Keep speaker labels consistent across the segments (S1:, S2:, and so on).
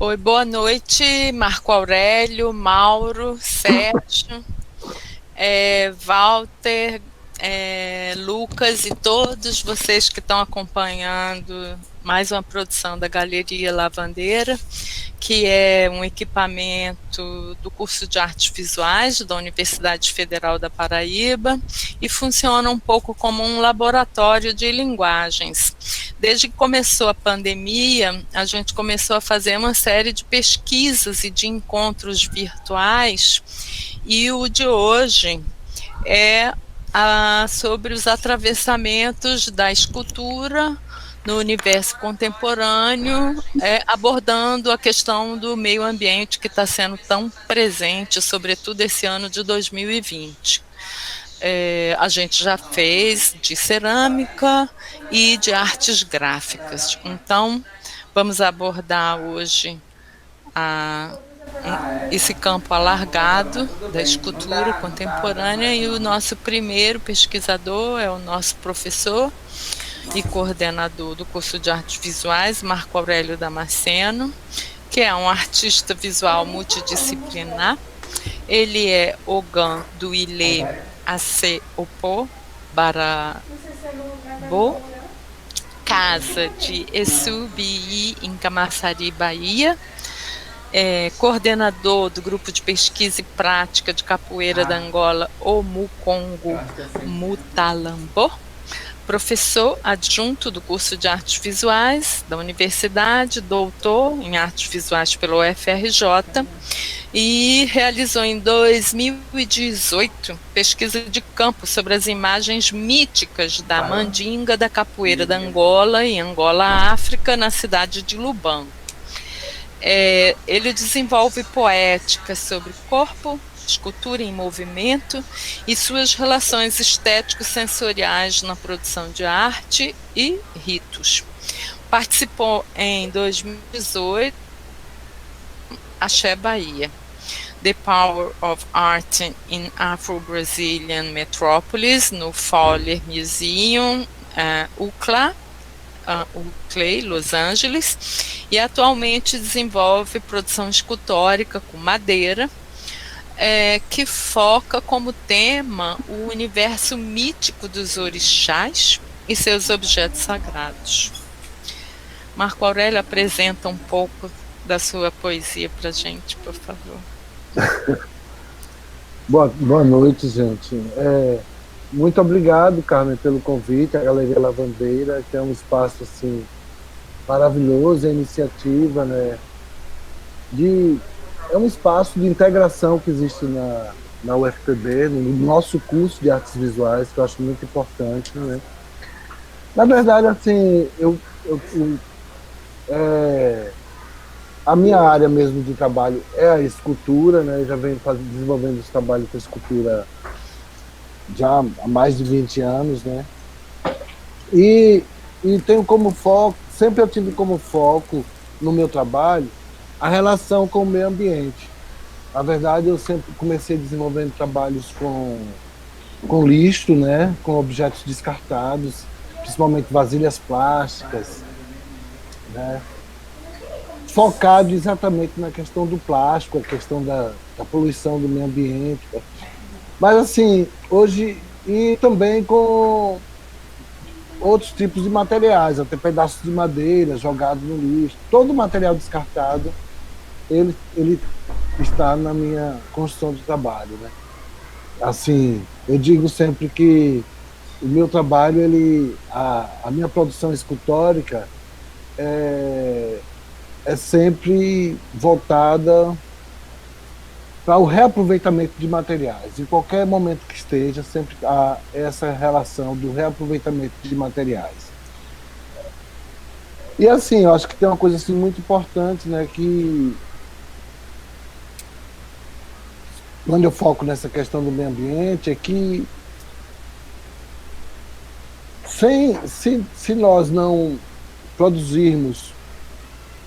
S1: Oi, boa noite, Marco Aurélio, Mauro, Sérgio, Walter, Lucas e todos vocês que estão acompanhando mais uma produção da Galeria Lavandeira, que é um equipamento do curso de Artes Visuais da Universidade Federal da Paraíba e funciona um pouco como um laboratório de linguagens. Desde que começou a pandemia, a gente começou a fazer uma série de pesquisas e de encontros virtuais, e o de hoje é sobre os atravessamentos da escultura no universo contemporâneo, abordando a questão do meio ambiente que está sendo tão presente, sobretudo esse ano de 2020. A gente já fez de cerâmica e de artes gráficas. Então, vamos abordar hoje a, esse campo alargado da escultura contemporânea, e o nosso primeiro pesquisador é o nosso professor e coordenador do curso de artes visuais, Marco Aurélio Damasceno, que é um artista visual multidisciplinar. Ele é Ogan do Ilê Ace Opô Barabo, casa de Exubi em Camaçari, Bahia. Coordenador do grupo de pesquisa e prática de capoeira da Angola, o Mukongo Mutalambo, professor adjunto do curso de artes visuais da universidade, doutor em artes visuais pela UFRJ, e realizou em 2018 pesquisa de campo sobre as imagens míticas da mandinga da capoeira da Angola, em Angola, África, na cidade de Lubango. Ele desenvolve poética sobre corpo, escultura em movimento e suas relações estético-sensoriais na produção de arte e ritos. Participou em 2018 Axé Bahia, The Power of Art in Afro-Brazilian Metropolis, no Fowler Museum, UCLA, Los Angeles, e atualmente desenvolve produção escultórica com madeira, que foca como tema o universo mítico dos orixás e seus objetos sagrados. Marco Aurélio, apresenta um pouco da sua poesia para a gente, por favor.
S2: Boa noite, gente. Muito obrigado, Carmen, pelo convite. A Galeria Lavandeira, que é um espaço assim maravilhoso, a iniciativa, né? É um espaço de integração que existe na UFPB, no nosso curso de artes visuais, que eu acho muito importante, né? Na verdade, assim, a minha área mesmo de trabalho é a escultura, né? Eu já venho desenvolvendo esse trabalho com escultura já há mais de 20 anos, né? E tenho como foco, sempre eu tive como foco no meu trabalho a relação com o meio ambiente. Na verdade, eu sempre comecei desenvolvendo trabalhos com lixo, né? Com objetos descartados, principalmente vasilhas plásticas, né? Focado exatamente na questão do plástico, a questão da poluição do meio ambiente. Mas, assim, hoje, e também com outros tipos de materiais, até pedaços de madeira jogados no lixo. Todo material descartado, ele está na minha construção de trabalho, né? Assim, eu digo sempre que o meu trabalho, a minha produção escultórica é sempre voltada para o reaproveitamento de materiais. Em qualquer momento que esteja, sempre há essa relação do reaproveitamento de materiais. E assim, eu acho que tem uma coisa assim muito importante, né, que quando eu foco nessa questão do meio ambiente é que se nós não produzirmos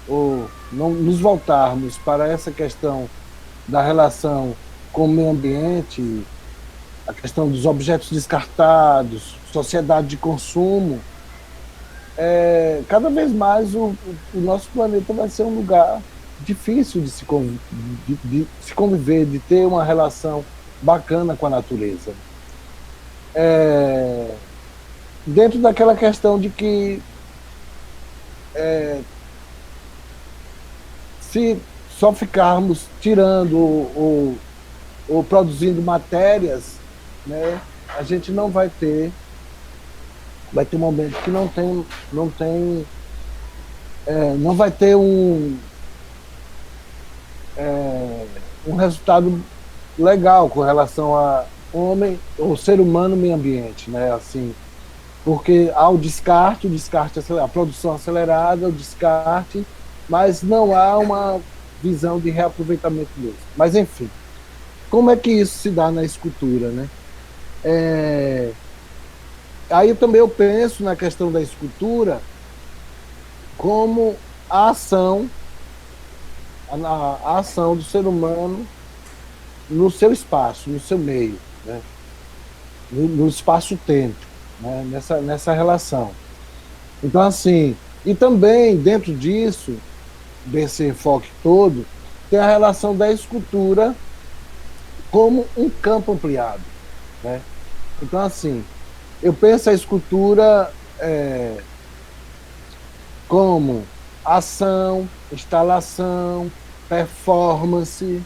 S2: ou não nos voltarmos para essa questão da relação com o meio ambiente, a questão dos objetos descartados, sociedade de consumo, cada vez mais o nosso planeta vai ser um lugar difícil de se conviver, de ter uma relação bacana com a natureza. Dentro daquela questão de que se só ficarmos tirando ou produzindo matérias, né, a gente não vai ter um momento que não vai ter um resultado legal com relação a homem ou ser humano meio ambiente, né? Assim, porque há o descarte, a produção acelerada, o descarte, mas não há uma visão de reaproveitamento mesmo. Mas enfim, como é que isso se dá na escultura, né? Aí também eu penso na questão da escultura como a ação do ser humano no seu espaço, no seu meio, né? no espaço-tempo, né? nessa relação. Então, assim, e também dentro disso, desse enfoque todo, tem a relação da escultura como um campo ampliado, né? Então, assim, eu penso a escultura como ação, instalação, performance,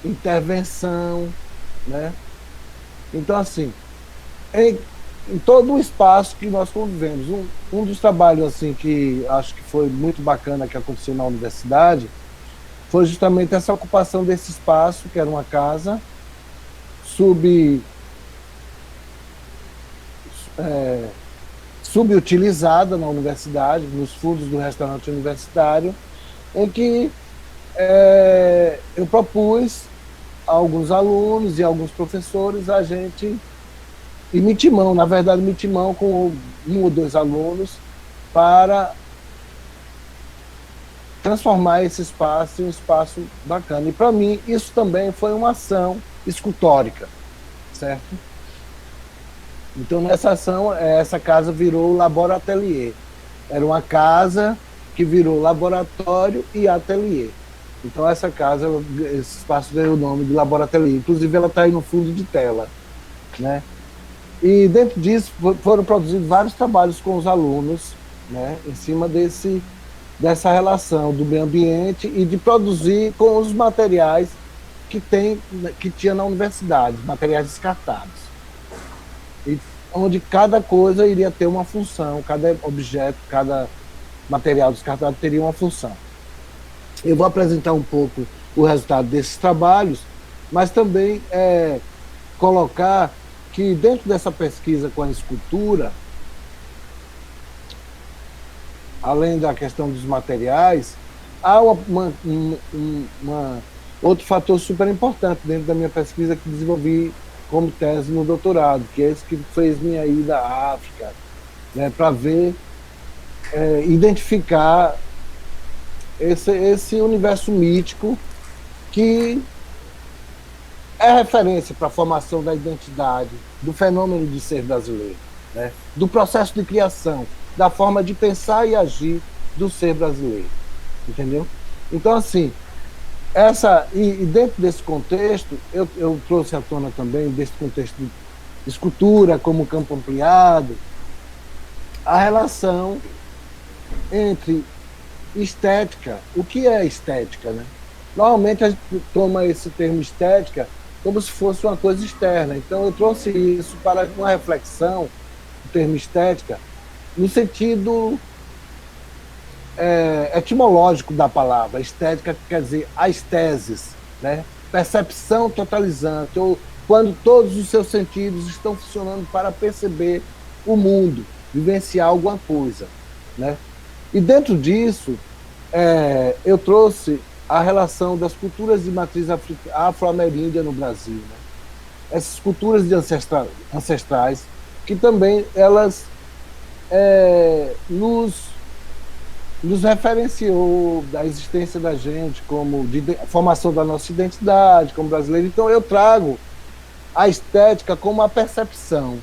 S2: intervenção, né? Então, assim, em todo o espaço que nós convivemos, um dos trabalhos assim que acho que foi muito bacana que aconteceu na universidade foi justamente essa ocupação desse espaço, que era uma casa subutilizada na universidade, nos fundos do restaurante universitário, em que eu propus a alguns alunos e alguns professores a gente, e meti mão, na verdade, meti mão com um ou dois alunos para transformar esse espaço em um espaço bacana. E, para mim, isso também foi uma ação escultórica, certo? Então, nessa ação, essa casa virou laboratelier. Era uma casa que virou laboratório e ateliê. Então, essa casa, esse espaço ganhou o nome de laboratelier. Inclusive, ela está aí no fundo de tela, né? E, dentro disso, foram produzidos vários trabalhos com os alunos, né? Em cima dessa relação do meio ambiente e de produzir com os materiais que tinha na universidade, materiais descartados. E onde cada coisa iria ter uma função, cada objeto, cada material descartado teria uma função. Eu vou apresentar um pouco o resultado desses trabalhos, mas também colocar que dentro dessa pesquisa com a escultura, além da questão dos materiais, há outro fator super importante dentro da minha pesquisa que desenvolvi como tese no doutorado, que é esse que fez minha ida à África, né, para ver, identificar esse universo mítico que é referência para a formação da identidade, do fenômeno de ser brasileiro, né, do processo de criação, da forma de pensar e agir do ser brasileiro, entendeu? Então, assim, e dentro desse contexto, eu trouxe à tona também, desse contexto de escultura como campo ampliado, a relação entre estética. O que é estética, né? Normalmente a gente toma esse termo estética como se fosse uma coisa externa. Então eu trouxe isso para uma reflexão do termo estética no sentido etimológico da palavra. Estética quer dizer aesthesis, né? Percepção totalizante, ou quando todos os seus sentidos estão funcionando para perceber o mundo, vivenciar alguma coisa, né? E dentro disso, eu trouxe a relação das culturas de matriz afro-ameríndia no Brasil, né? Essas culturas de ancestrais, que também elas nos referenciou da existência da gente, como de formação da nossa identidade como brasileiro. Então eu trago a estética como a percepção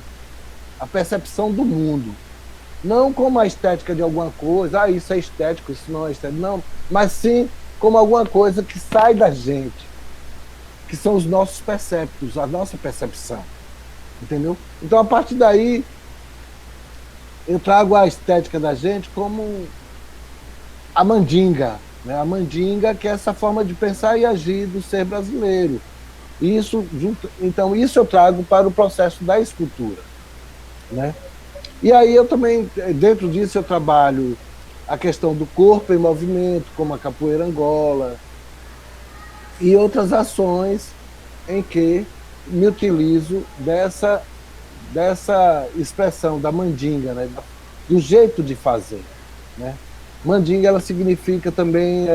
S2: do mundo, Não como a estética de alguma coisa, isso é estético, isso não é estético, não, mas sim como alguma coisa que sai da gente, que são os nossos perceptos, a nossa percepção, entendeu? Então, a partir daí, eu trago a estética da gente como a mandinga, né? A mandinga, que é essa forma de pensar e agir do ser brasileiro. Então, isso eu trago para o processo da escultura, né? E aí eu também, dentro disso, eu trabalho a questão do corpo em movimento, como a capoeira Angola, e outras ações em que me utilizo dessa expressão da mandinga, né? Do jeito de fazer, né? Mandinga, ela significa também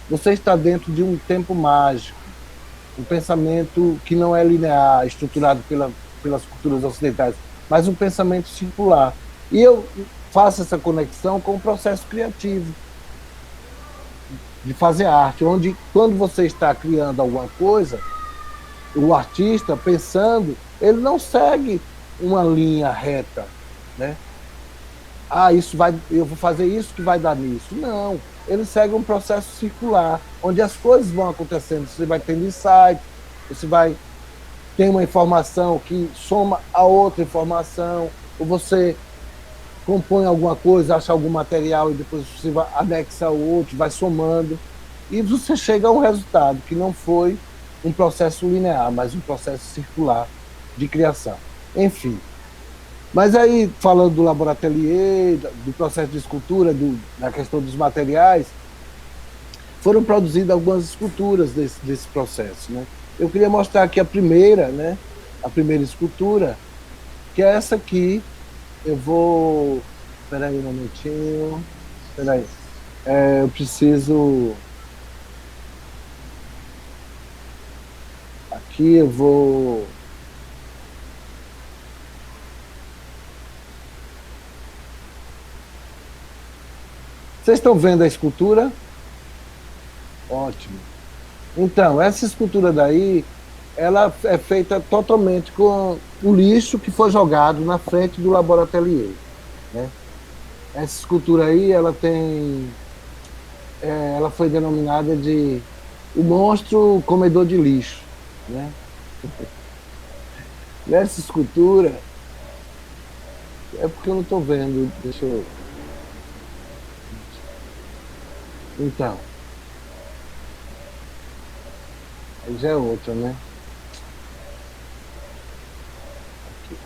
S2: você está dentro de um tempo mágico, um pensamento que não é linear, estruturado pelas culturas ocidentais, mas um pensamento circular. E eu faço essa conexão com o processo criativo de fazer arte, onde quando você está criando alguma coisa, o artista pensando, ele não segue uma linha reta, né? Eu vou fazer isso que vai dar nisso. Não, ele segue um processo circular, onde as coisas vão acontecendo. Você vai tendo insight, você vai ter uma informação que soma a outra informação, ou você compõe alguma coisa, acha algum material e depois você vai anexa o outro, vai somando, e você chega a um resultado que não foi um processo linear, mas um processo circular de criação. Enfim. Mas aí, falando do laboratório, do processo de escultura, da questão dos materiais, foram produzidas algumas esculturas desse processo, né? Eu queria mostrar aqui a primeira, né? A primeira escultura, que é essa aqui. Eu vou... Espera aí um momentinho. Espera aí. Eu preciso... Aqui eu vou... Vocês estão vendo a escultura? Ótimo. Então, essa escultura daí, ela é feita totalmente com o lixo que foi jogado na frente do laboratório, né? Essa escultura aí, ela foi denominada de o monstro comedor de lixo, né? Nessa escultura, é porque eu não estou vendo, deixa eu... Então, aí já é outra, né? Aqui.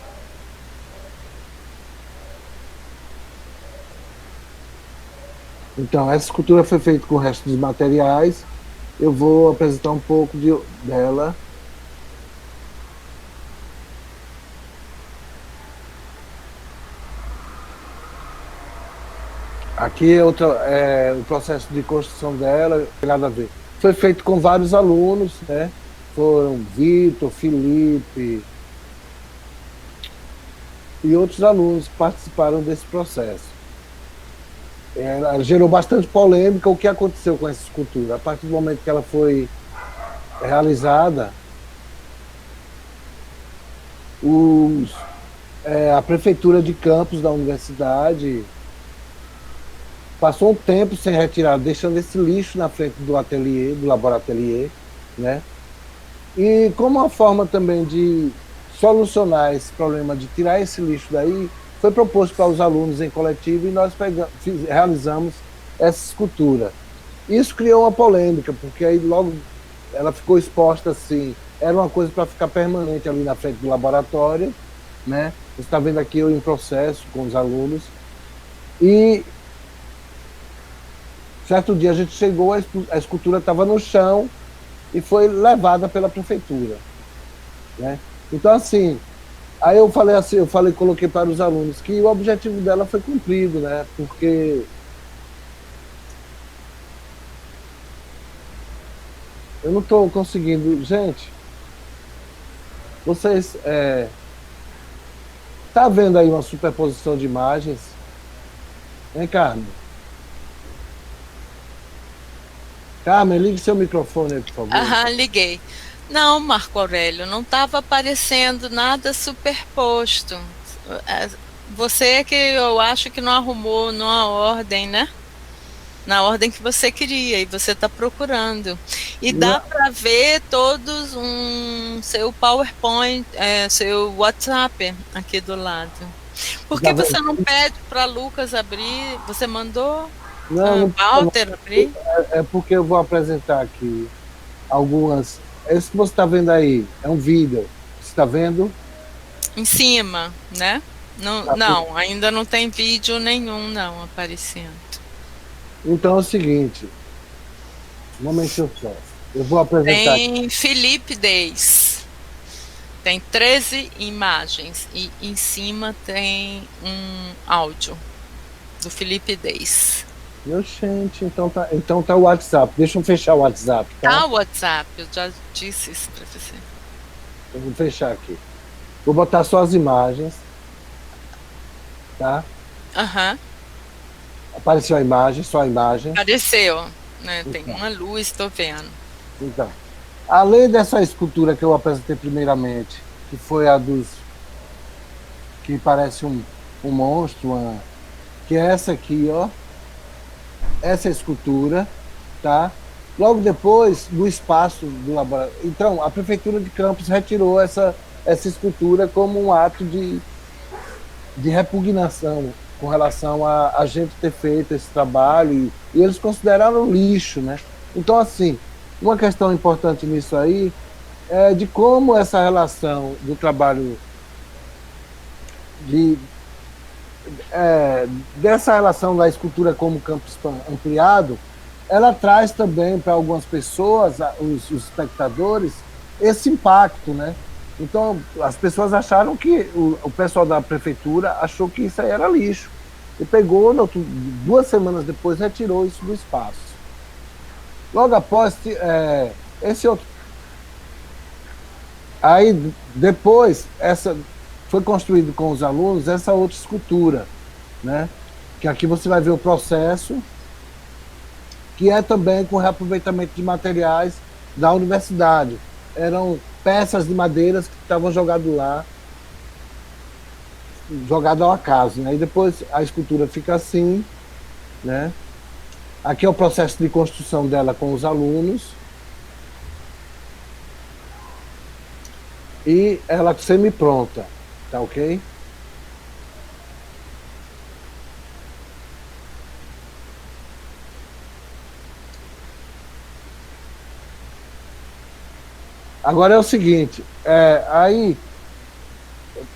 S2: Então, essa escultura foi feita com o resto dos materiais. Eu vou apresentar um pouco dela. Aqui o processo de construção dela, não tem nada a ver. Foi feito com vários alunos, né? Foram Vitor, Felipe e outros alunos que participaram desse processo. Ela gerou bastante polêmica o que aconteceu com essa escultura. A partir do momento que ela foi realizada, a prefeitura de Campos da universidade passou um tempo sem retirar, deixando esse lixo na frente do ateliê, do laboratório, né? E como uma forma também de solucionar esse problema de tirar esse lixo daí, foi proposto para os alunos em coletivo e nós realizamos essa escultura. Isso criou uma polêmica, porque aí logo ela ficou exposta assim, era uma coisa para ficar permanente ali na frente do laboratório, né? Você está vendo aqui eu em processo com os alunos, e certo dia a gente chegou, a escultura estava no chão e foi levada pela prefeitura, né? Então, assim, aí eu coloquei para os alunos que o objetivo dela foi cumprido, né? Porque eu não estou conseguindo... Gente, vocês... Tá vendo aí uma superposição de imagens? Hein, Carmen? Carmen, ligue seu microfone aí, por favor.
S1: Aham, liguei. Não, Marco Aurélio, não estava aparecendo nada superposto. Você é que eu acho que não arrumou numa ordem, né? Na ordem que você queria e você está procurando. E dá
S2: Não,
S1: para ver todos seu PowerPoint, seu WhatsApp aqui do lado. Por
S2: tá
S1: que você
S2: vendo?
S1: não pede para Lucas abrir? Você mandou
S2: Não, não precisa não.
S1: Walter abrir?
S2: É porque eu vou apresentar aqui algumas. Esse que você está vendo aí é um vídeo. Você está vendo?
S1: Em cima, né? Não,
S2: Tá.
S1: não, ainda não tem vídeo nenhum não aparecendo.
S2: Então é o seguinte, um momentinho só. Eu vou apresentar aqui.
S1: Tem Felipe Deis. Tem 13 imagens e em cima tem um áudio do Felipe Deis.
S2: Meu gente, então tá o WhatsApp. Deixa eu fechar o WhatsApp, tá?
S1: Tá o WhatsApp, eu já disse isso para você.
S2: Eu vou fechar aqui. Vou botar só as imagens, tá?
S1: Aham,
S2: Apareceu a imagem, só a imagem.
S1: apareceu, né? Tem
S2: Então,
S1: uma luz, estou vendo.
S2: então, além dessa escultura que eu apresentei primeiramente, que foi a dos que parece um monstro, que é essa aqui, ó, essa escultura, tá? Logo depois, no espaço do laboratório. Então, a Prefeitura de Campos retirou essa escultura como um ato de repugnação com relação a gente ter feito esse trabalho e eles consideraram lixo, né? Então, assim, uma questão importante nisso aí é de como essa relação do trabalho de, dessa relação da escultura como campo ampliado, ela traz também para algumas pessoas, os espectadores, esse impacto, né? Então, as pessoas acharam que o pessoal da prefeitura achou que isso aí era lixo. E pegou, 2 semanas depois, retirou isso do espaço. Logo após, esse outro. Aí, depois, foi construído com os alunos essa outra escultura, né? Que aqui você vai ver o processo, que é também com reaproveitamento de materiais da universidade. Eram peças de madeiras que estavam jogadas lá, jogadas ao acaso, né? E depois a escultura fica assim, né? Aqui é o processo de construção dela com os alunos. E ela semi-pronta, tá ok? Agora é o seguinte, aí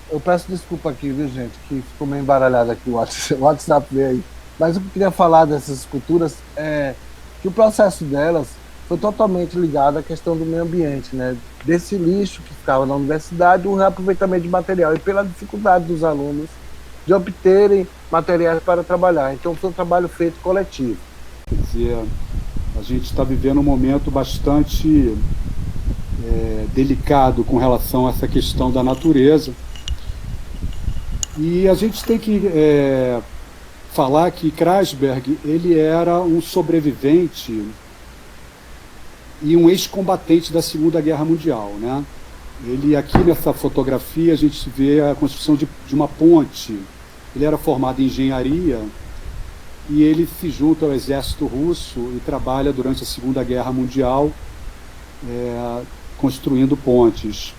S2: eu peço desculpa aqui, viu, gente, que ficou meio embaralhado aqui o WhatsApp veio aí. Mas o que eu queria falar dessas esculturas é que o processo delas foi totalmente ligado à questão do meio ambiente, né? Desse lixo que ficava na universidade, o reaproveitamento de material e pela dificuldade dos alunos de obterem materiais para trabalhar. Então foi um trabalho feito coletivo.
S3: Quer dizer, a gente está vivendo um momento bastante delicado com relação a essa questão da natureza. E a gente tem que falar que Kreisberg, ele era um sobrevivente e um ex-combatente da Segunda Guerra Mundial, né? Ele, aqui nessa fotografia, a gente vê a construção de uma ponte. Ele era formado em engenharia e ele se junta ao exército russo e trabalha durante a Segunda Guerra Mundial construindo pontes.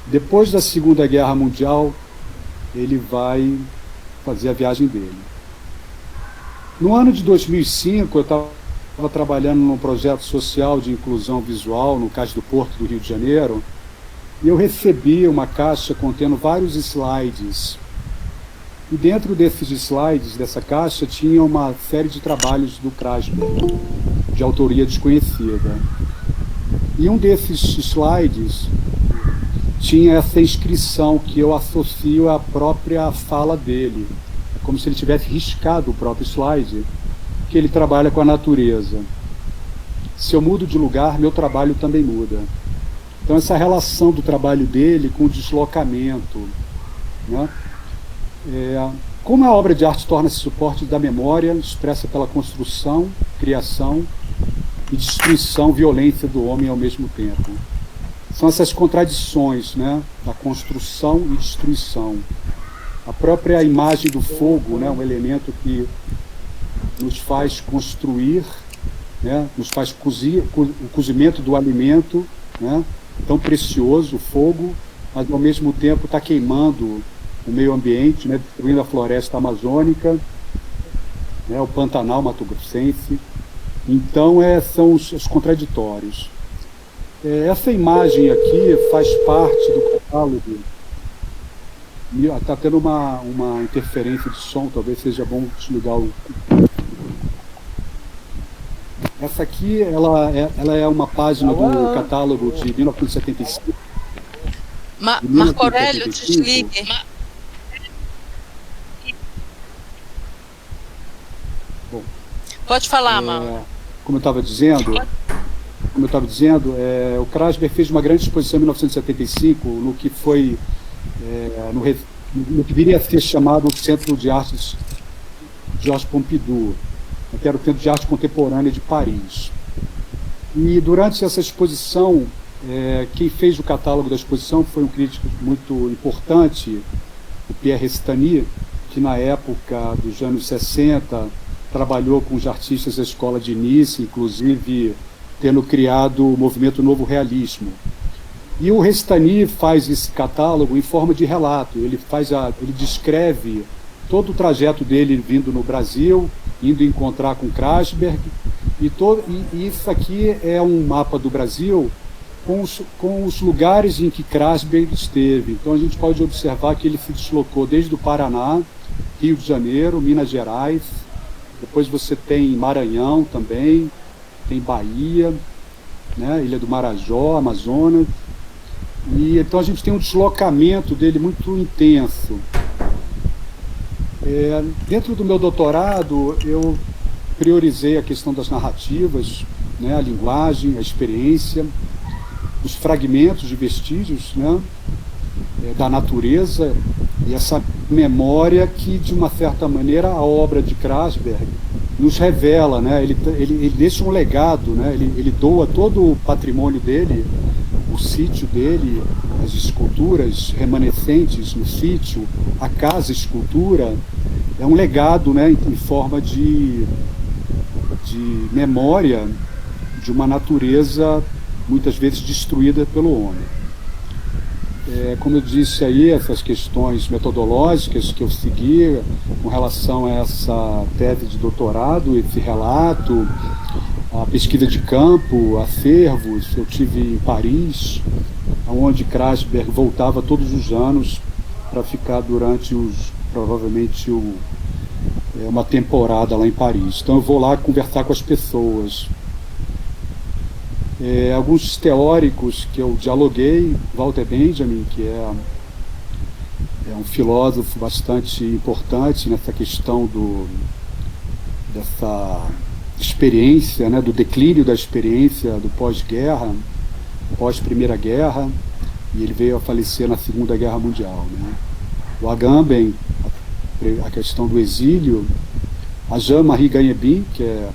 S3: Depois da Segunda Guerra Mundial, ele vai fazer a viagem dele. No ano de 2005, eu estava trabalhando num projeto social de inclusão visual no Cais do Porto do Rio de Janeiro, e eu recebi uma caixa contendo vários slides. E dentro desses slides, dessa caixa, tinha uma série de trabalhos do Kreisberg, de autoria desconhecida. E um desses slides tinha essa inscrição que eu associo à própria fala dele, como se ele tivesse riscado o próprio slide, que ele trabalha com a natureza. Se eu mudo de lugar, meu trabalho também muda. Então essa relação do trabalho dele com o deslocamento, né? Como a obra de arte torna-se suporte da memória, expressa pela construção, criação e destruição, violência do homem ao mesmo tempo. São essas contradições, né, da construção e destruição. a própria imagem do fogo, né, um elemento que nos faz construir, né, nos faz cozir, o cozimento do alimento, né, tão precioso, o fogo, mas ao mesmo tempo está queimando o meio ambiente, né, destruindo a floresta amazônica, né, o Pantanal Mato-Grossense. Então, são os contraditórios. Essa imagem aqui faz parte do catálogo. Está tendo uma interferência de som, talvez seja bom desligar o... Essa aqui, ela é uma página do catálogo de 1975.
S1: Marco Aurélio, desligue.
S3: Bom,
S1: pode falar, Mauro.
S3: Como eu estava dizendo, o Krasber fez uma grande exposição em 1975 no que foi no que viria a ser chamado o Centro de Artes Georges Pompidou, que era o Centro de Arte Contemporânea de Paris. E durante essa exposição, quem fez o catálogo da exposição foi um crítico muito importante, o Pierre Restany, que na época dos anos 60 trabalhou com os artistas da Escola de Nice, inclusive tendo criado o movimento Novo Realismo. E o Restany faz esse catálogo em forma de relato. Ele descreve todo o trajeto dele vindo no Brasil, indo encontrar com Krasberg, e isso aqui é um mapa do Brasil com os lugares em que Krasberg esteve. Então a gente pode observar que ele se deslocou desde o Paraná, Rio de Janeiro, Minas Gerais, depois você tem Maranhão também, tem Bahia, né, Ilha do Marajó, Amazonas. E então a gente tem um deslocamento dele muito intenso. Dentro do meu doutorado, eu priorizei a questão das narrativas, né, a linguagem, a experiência, os fragmentos de vestígios, né, da natureza, e essa memória que, de uma certa maneira, a obra de Krasberg nos revela, né? Ele deixa um legado, né? Ele doa todo o patrimônio dele, o sítio dele, as esculturas remanescentes no sítio, a casa escultura, é um legado, né, em forma de memória de uma natureza muitas vezes destruída pelo homem. Como eu disse aí, essas questões metodológicas que eu segui com relação a essa tese de doutorado, esse relato, a pesquisa de campo, acervos. Eu tive em Paris, onde Krasberg voltava todos os anos para ficar durante provavelmente uma temporada lá em Paris. Então eu vou lá conversar com as pessoas. Alguns teóricos que eu dialoguei, Walter Benjamin, que é um filósofo bastante importante nessa questão dessa experiência, né, do declínio da experiência do pós-guerra, pós-Primeira Guerra, e ele veio a falecer na Segunda Guerra Mundial, né? O Agamben, a questão do exílio, a Jean-Marie Gagnebin, que é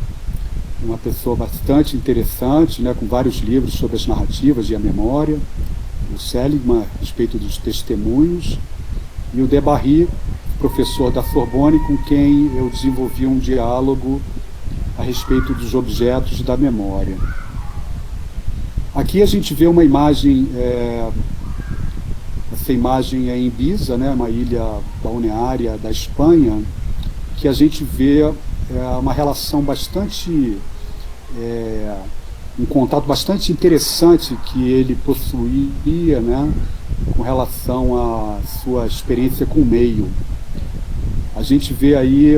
S3: uma pessoa bastante interessante, né, com vários livros sobre as narrativas e a memória, o Seligman, a respeito dos testemunhos, e o Debarry, professor da Sorbonne, com quem eu desenvolvi um diálogo a respeito dos objetos da memória. Aqui a gente vê uma imagem, essa imagem é em Ibiza, né, uma ilha balneária da Espanha, que a gente vê uma relação bastante, um contato bastante interessante que ele possuía, né, com relação à sua experiência com o meio. A gente vê aí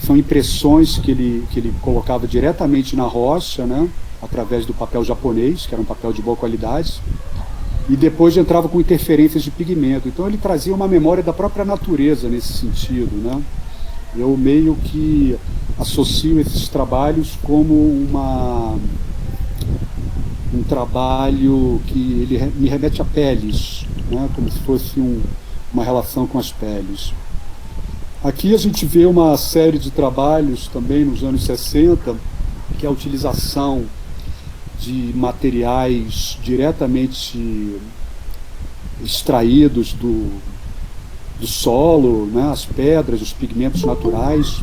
S3: são impressões que ele colocava diretamente na rocha, né, através do papel japonês, que era um papel de boa qualidade, e depois entrava com interferências de pigmento. Então ele trazia uma memória da própria natureza nesse sentido, né? Eu meio que associo esses trabalhos como um trabalho que ele me remete a peles, né? Como se fosse uma relação com as peles. Aqui a gente vê uma série de trabalhos também nos anos 60, que é a utilização de materiais diretamente extraídos do solo, né, as pedras, os pigmentos naturais.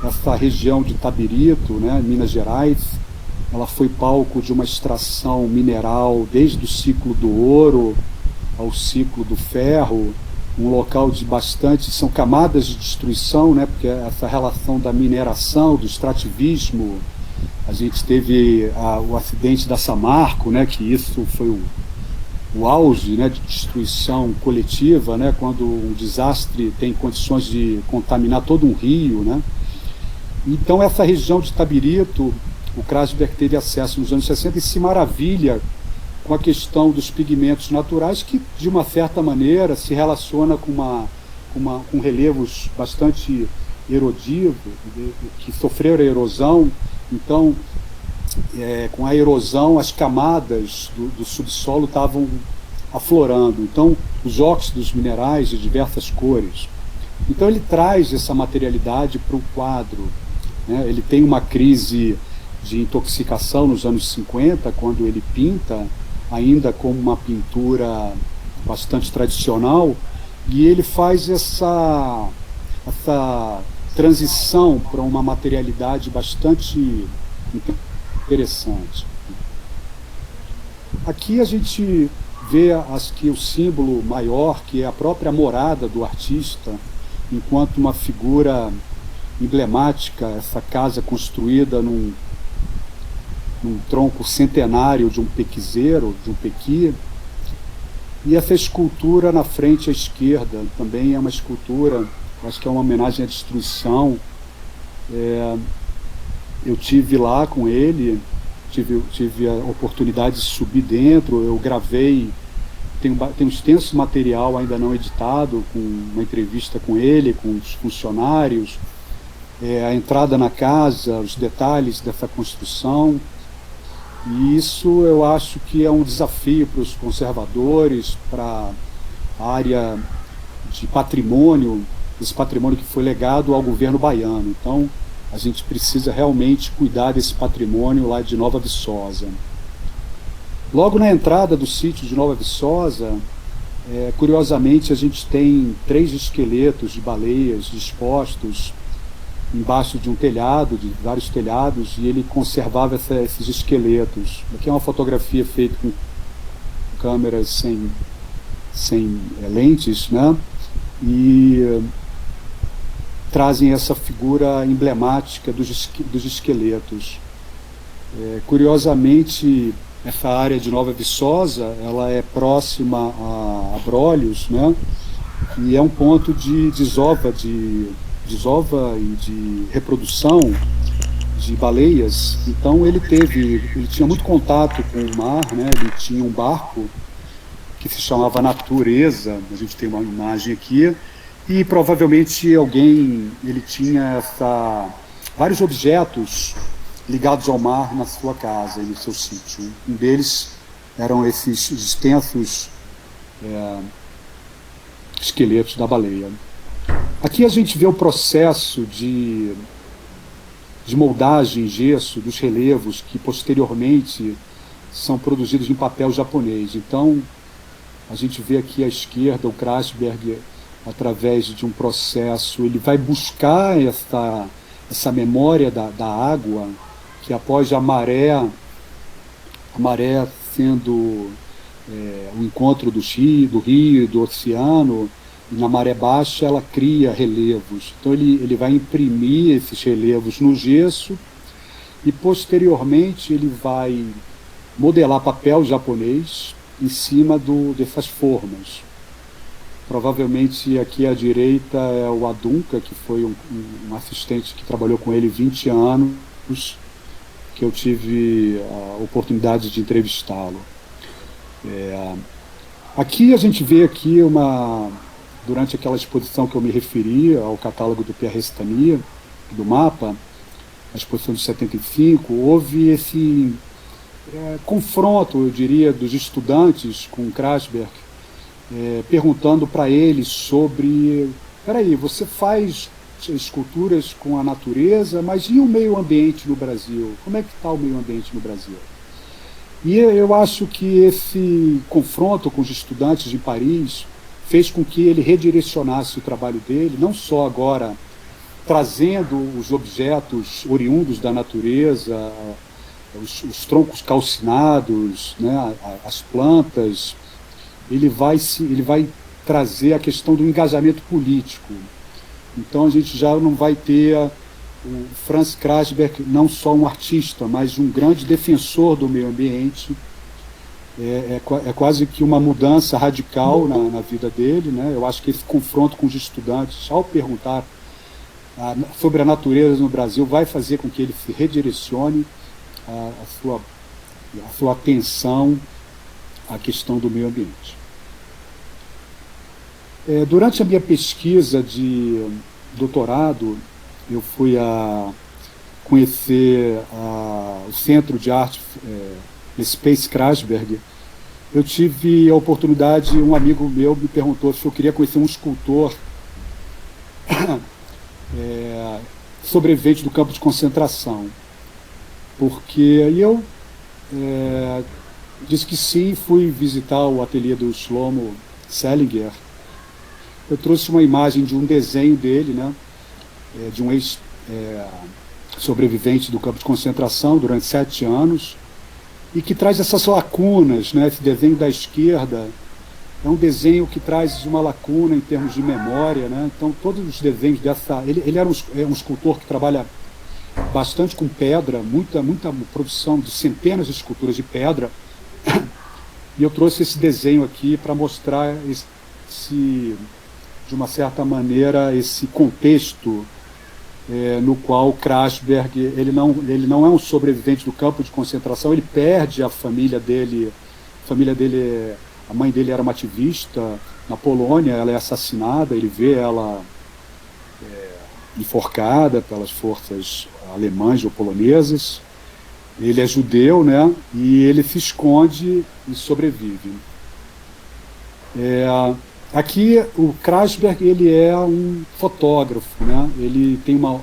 S3: Essa região de Tabirito, né, Minas Gerais, ela foi palco de uma extração mineral desde o ciclo do ouro ao ciclo do ferro, um local de bastante, são camadas de destruição, né, porque essa relação da mineração, do extrativismo, a gente teve o acidente da Samarco, né, que isso foi o auge, né, de destruição coletiva, né, quando um desastre tem condições de contaminar todo um rio, né. Então essa região de Tabirito, o Krasberg teve acesso nos anos 60 e se maravilha com a questão dos pigmentos naturais, que de uma certa maneira se relaciona com relevos bastante erodivos, que sofreram a erosão. Então, com a erosão, as camadas do subsolo estavam aflorando. Então, os óxidos minerais de diversas cores. Então, ele traz essa materialidade para o quadro, né? Ele tem uma crise de intoxicação nos anos 50, quando ele pinta, ainda como uma pintura bastante tradicional, e ele faz essa transição para uma materialidade bastante interessante. Aqui a gente vê o símbolo maior, que é a própria morada do artista, enquanto uma figura emblemática, essa casa construída num tronco centenário de um pequizeiro, de um pequi, e essa escultura na frente à esquerda também é uma escultura, acho que é uma homenagem à destruição. Eu tive lá com ele, tive a oportunidade de subir dentro, eu gravei, tem um extenso material ainda não editado, com uma entrevista com ele, com os funcionários, a entrada na casa, os detalhes dessa construção. E isso eu acho que é um desafio para os conservadores, para a área de patrimônio, esse patrimônio que foi legado ao governo baiano. Então, a gente precisa realmente cuidar desse patrimônio lá de Nova Viçosa. Logo na entrada do sítio de Nova Viçosa, curiosamente, a gente tem 3 esqueletos de baleias dispostos embaixo de um telhado, de vários telhados, e ele conservava esses esqueletos. Aqui é uma fotografia feita com câmeras sem lentes, né? E trazem essa figura emblemática dos esqueletos. Curiosamente, essa área de Nova Viçosa, ela é próxima a Abrolhos, né? E é um ponto de desova e de reprodução de baleias. Então ele tinha muito contato com o mar, né? Ele tinha um barco que se chamava Natureza, a gente tem uma imagem aqui, e provavelmente ele tinha vários objetos ligados ao mar na sua casa e no seu sítio. Um deles eram esses extensos esqueletos da baleia. Aqui a gente vê o processo de moldagem em gesso dos relevos que posteriormente são produzidos em papel japonês. Então, a gente vê aqui à esquerda o Krasberg, através de um processo, ele vai buscar essa memória da água, que após a maré sendo o encontro do rio e do oceano, e na maré baixa ela cria relevos. Então ele vai imprimir esses relevos no gesso e posteriormente ele vai modelar papel japonês em cima dessas formas. Provavelmente aqui à direita é o Adunca, que foi um assistente que trabalhou com ele 20 anos, que eu tive a oportunidade de entrevistá-lo. Aqui a gente vê aqui durante aquela exposição que eu me referi, ao catálogo do Pierre Restany, do mapa, a exposição de 75, houve esse confronto, eu diria, dos estudantes com o Krasberg, perguntando para ele sobre, peraí, você faz esculturas com a natureza, mas e o meio ambiente no Brasil? Como é que está o meio ambiente no Brasil? E eu acho que esse confronto com os estudantes de Paris fez com que ele redirecionasse o trabalho dele, não só agora trazendo os objetos oriundos da natureza, os troncos calcinados, né, as plantas, ele vai trazer a questão do engajamento político. Então a gente já não vai ter o Franz Krasberg não só um artista, mas um grande defensor do meio ambiente. É quase que uma mudança radical na vida dele, né? Eu acho que esse confronto com os estudantes, ao perguntar sobre a natureza no Brasil, vai fazer com que ele se redirecione a sua atenção à questão do meio ambiente. Durante a minha pesquisa de doutorado, eu fui a conhecer o Centro de Arte Space Krasberg. Eu tive a oportunidade, um amigo meu me perguntou se eu queria conhecer um escultor sobrevivente do campo de concentração. E eu disse que sim, fui visitar o ateliê do Shlomo Selinger. Eu trouxe uma imagem de um desenho dele, né, de um ex-sobrevivente do campo de concentração durante 7 anos, e que traz essas lacunas, né? Esse desenho da esquerda é um desenho que traz uma lacuna em termos de memória, né? Então todos os desenhos dessa... Ele era um escultor que trabalha bastante com pedra, muita produção de centenas de esculturas de pedra, e eu trouxe esse desenho aqui para mostrar de uma certa maneira, esse contexto no qual Krasberg ele não é um sobrevivente do campo de concentração, ele perde a família dele. A mãe dele era uma ativista na Polônia, ela é assassinada, ele vê ela enforcada pelas forças alemãs ou polonesas. Ele é judeu, né? E ele se esconde e sobrevive. Aqui o Krasberg ele é um fotógrafo, né? Ele tem uma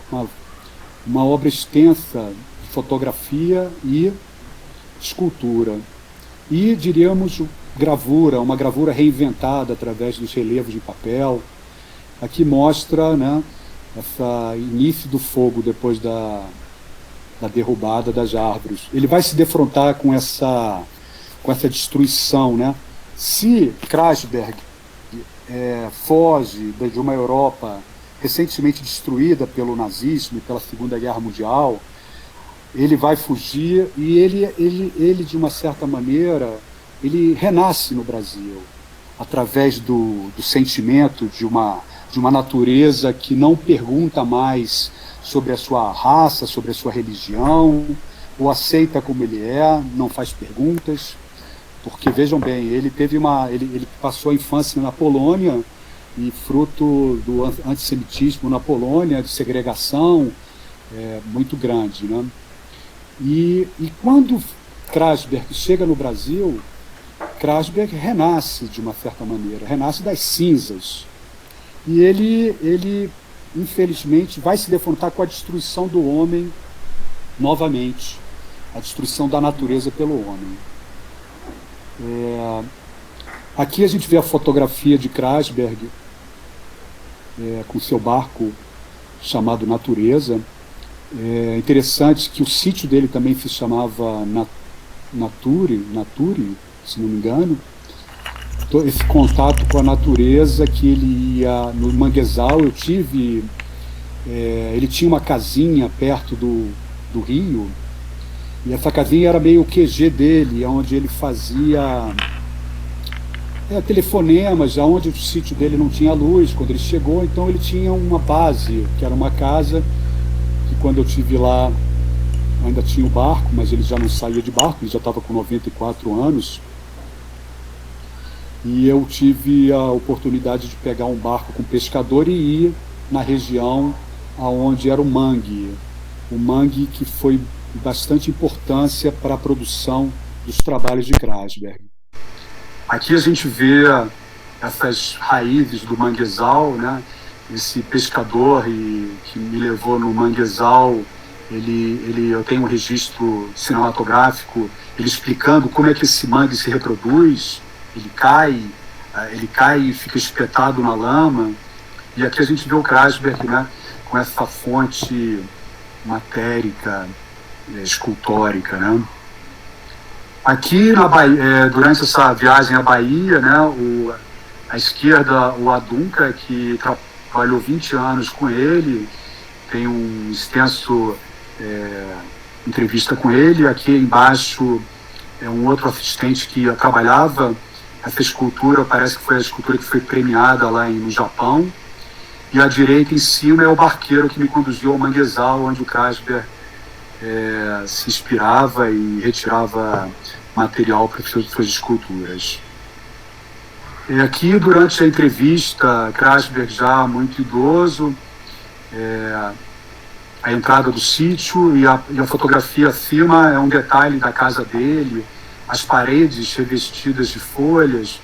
S3: obra extensa de fotografia e escultura. E, diríamos, uma gravura reinventada através dos relevos de papel. Aqui mostra, né, esse início do fogo depois da derrubada das árvores. Ele vai se defrontar com essa destruição, né? Se Krasberg foge de uma Europa recentemente destruída pelo nazismo e pela Segunda Guerra Mundial, ele vai fugir e ele de uma certa maneira, ele renasce no Brasil através do sentimento de uma natureza que não pergunta mais sobre a sua raça, sobre a sua religião, o aceita como ele é, não faz perguntas. Porque, vejam bem, ele passou a infância na Polônia e fruto do antissemitismo na Polônia, de segregação muito grande, né? E quando Krasberg chega no Brasil, Krasberg renasce de uma certa maneira, renasce das cinzas. E ele infelizmente, vai se defrontar com a destruição do homem novamente, a destruição da natureza pelo homem. Aqui a gente vê a fotografia de Krasberg com seu barco chamado Natureza. É interessante que o sítio dele também se chamava Nature, se não me engano. Esse contato com a natureza, que ele ia no manguezal, eu tive... ele tinha uma casinha perto do rio, e essa casinha era meio o QG dele, onde ele fazia telefonemas, onde o sítio dele não tinha luz quando ele chegou, então ele tinha uma base, que era uma casa, que quando eu estive lá ainda tinha o barco, mas ele já não saía de barco, ele já estava com 94 anos, e eu tive a oportunidade de pegar um barco com pescador e ir na região onde era o mangue que foi de bastante importância para a produção dos trabalhos de Krasberg. Aqui a gente vê essas raízes do manguezal, né? Esse pescador que me levou no manguezal, eu tenho um registro cinematográfico, ele explicando como é que esse mangue se reproduz. Ele cai ele cai e fica espetado na lama, e aqui a gente vê o Krasberg, né, com essa fonte matérica, escultórica, né. Aqui na Bahia, durante essa viagem à Bahia, né, à esquerda o Adunca, que trabalhou 20 anos com ele, tem um extenso entrevista com ele. Aqui embaixo é um outro assistente que trabalhava essa escultura, parece que foi a escultura que foi premiada lá no Japão. E à direita, em cima, é o barqueiro que me conduziu ao manguezal, onde o Krasberg se inspirava e retirava material para suas esculturas. Aqui, durante a entrevista, Krasberg já muito idoso, a entrada do sítio e a fotografia acima é um detalhe da casa dele, as paredes revestidas de folhas,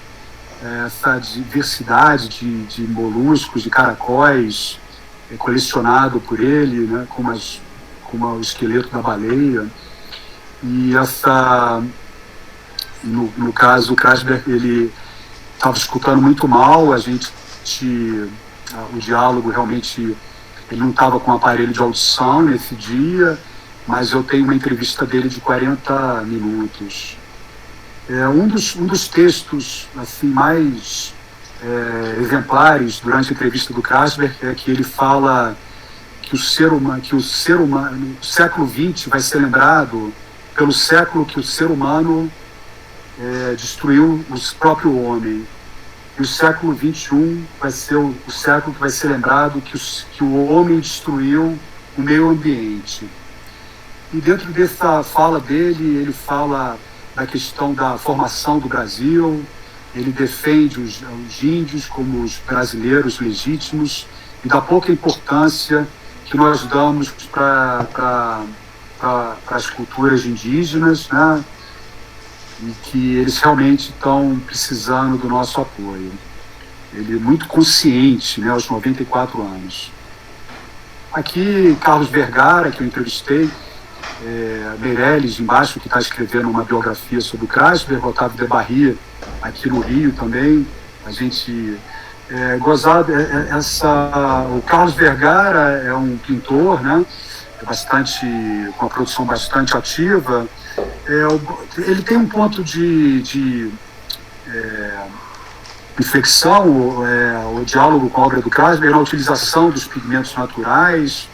S3: essa diversidade de moluscos, de caracóis, colecionado por ele, né, como o esqueleto da baleia. E no caso, o Krasberg, ele estava escutando muito mal, o diálogo realmente, ele não estava com aparelho de audição nesse dia, mas eu tenho uma entrevista dele de 40 minutos. Um dos textos assim, mais exemplares durante a entrevista do Krasberg é que ele fala que o ser humano, o século XX vai ser lembrado pelo século que o ser humano destruiu o próprio homem. E o século XXI vai ser o século que vai ser lembrado que o homem destruiu o meio ambiente. E dentro dessa fala dele, ele fala da questão da formação do Brasil, ele defende os índios como os brasileiros legítimos e da pouca importância que nós damos para as culturas indígenas, né? E que eles realmente estão precisando do nosso apoio. Ele é muito consciente, né, aos 94 anos. Aqui, Carlos Vergara, que eu entrevistei, Meirelles, embaixo, que está escrevendo uma biografia sobre o Krasberg, Otávio de Barry, aqui no Rio também. A gente o Carlos Vergara é um pintor, né, com uma produção bastante ativa. Ele tem um ponto de inflexão, o diálogo com a obra do Krasberg, na utilização dos pigmentos naturais.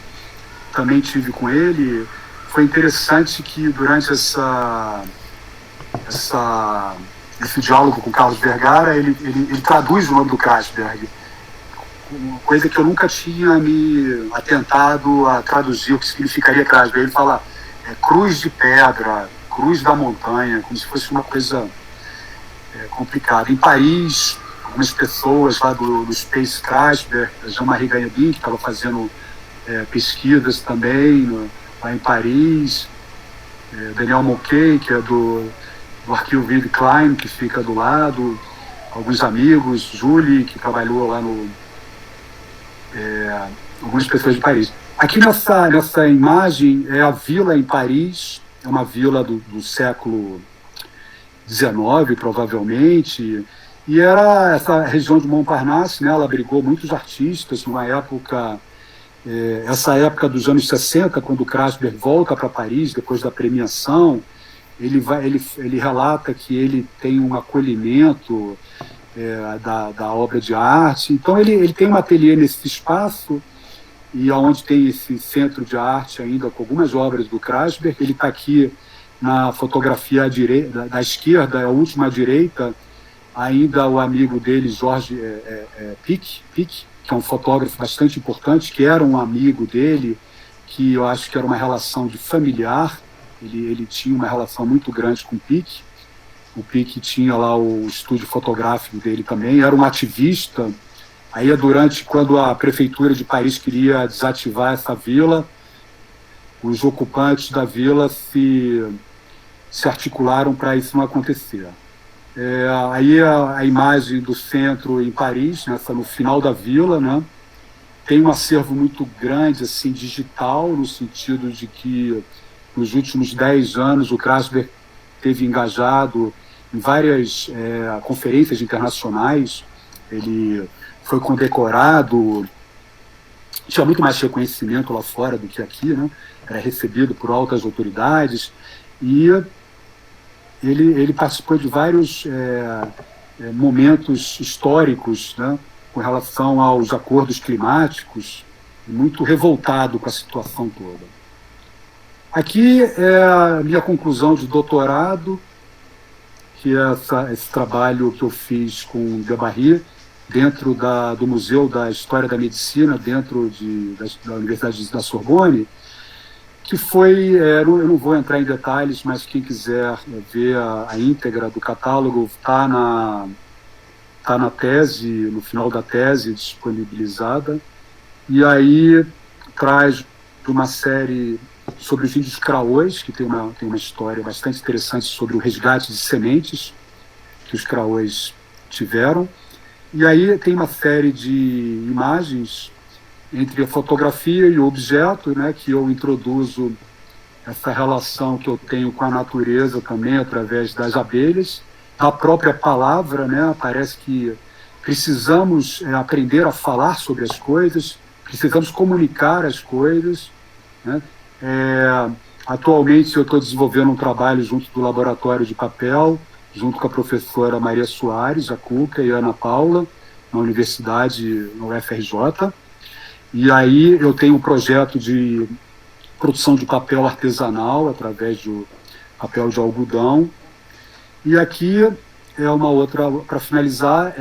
S3: Também tive com ele. Foi interessante que durante esse diálogo com Carlos Vergara, ele traduz o nome do Krasberg, uma coisa que eu nunca tinha me atentado a traduzir o que significaria Krasberg. Ele fala cruz de pedra, cruz da montanha, como se fosse uma coisa complicada. Em Paris, algumas pessoas lá do Space Krasberg, Jean-Marie Gagnabin, que estava fazendo pesquisas também lá em Paris, Daniel Moquet, que é do arquivo Vive Klein, que fica do lado, alguns amigos, Julie, que trabalhou lá algumas pessoas de Paris. Aqui nessa imagem é a vila em Paris, é uma vila do século XIX, provavelmente, e era essa região de Montparnasse, né, ela abrigou muitos artistas numa época, essa época dos anos 60, quando o Krasberg volta para Paris, depois da premiação, ele relata que ele tem um acolhimento da obra de arte. Então ele tem um ateliê nesse espaço, e onde tem esse centro de arte ainda com algumas obras do Krasberg. Ele está aqui na fotografia da esquerda, a última à direita, ainda o amigo dele, Jorge Pic, que é um fotógrafo bastante importante, que era um amigo dele, que eu acho que era uma relação de familiar. Ele tinha uma relação muito grande com o Pic. O Pic tinha lá o estúdio fotográfico dele também, era um ativista. Aí quando a prefeitura de Paris queria desativar essa vila, os ocupantes da vila se articularam para isso não acontecer. Aí a imagem do centro em Paris, no final da vila, né, tem um acervo muito grande, assim, digital, no sentido de que nos últimos 10 anos o Krasberg teve engajado em várias conferências internacionais, ele foi condecorado, tinha muito mais reconhecimento lá fora do que aqui, né? Era recebido por altas autoridades, e ele participou de vários momentos históricos, né, com relação aos acordos climáticos, muito revoltado com a situação toda. Aqui é a minha conclusão de doutorado, que é esse trabalho que eu fiz com Debarry, dentro do Museu da História da Medicina, dentro da Universidade da Sorbonne, que foi, eu não vou entrar em detalhes, mas quem quiser ver a íntegra do catálogo está na tese, no final da tese disponibilizada, e aí traz uma série sobre os índios Craôs, que tem uma história bastante interessante sobre o resgate de sementes que os Craôs tiveram, e aí tem uma série de imagens entre a fotografia e o objeto, né, que eu introduzo essa relação que eu tenho com a natureza também através das abelhas, da própria palavra, né, parece que precisamos aprender a falar sobre as coisas, precisamos comunicar as coisas, né. Atualmente eu estou desenvolvendo um trabalho junto do Laboratório de Papel, junto com a professora Maria Soares, a Cuca e a Ana Paula, na Universidade, no UFRJ. E aí eu tenho um projeto de produção de papel artesanal através do papel de algodão. E aqui é uma outra, para finalizar,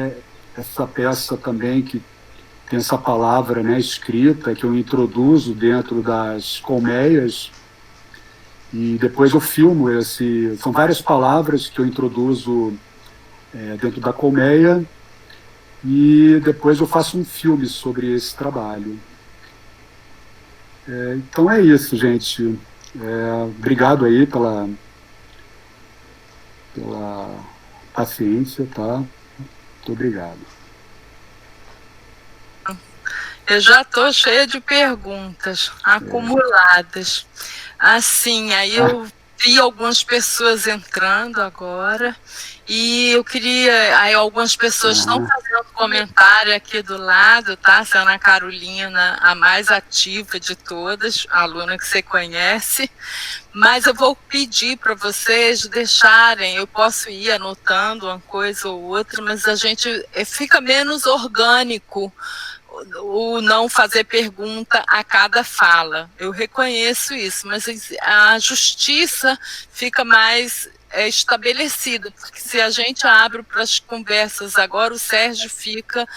S3: essa peça também que tem essa palavra, né, escrita, que eu introduzo dentro das colmeias, e depois eu filmo são várias palavras que eu introduzo dentro da colmeia, e depois eu faço um filme sobre esse trabalho. Então é isso, gente. Obrigado aí pela paciência, tá? Muito obrigado.
S1: Eu já estou cheia de perguntas acumuladas. Assim, aí eu vi algumas pessoas entrando agora, e eu queria... Aí algumas pessoas estão fazendo comentário aqui do lado, tá? A Ana Carolina, a mais ativa de todas, a aluna que você conhece. Mas eu vou pedir para vocês deixarem, eu posso ir anotando uma coisa ou outra, mas a gente fica menos orgânico o não fazer pergunta a cada fala. Eu reconheço isso, mas a justiça fica mais estabelecida, porque se a gente abre para as conversas agora, o Sérgio fica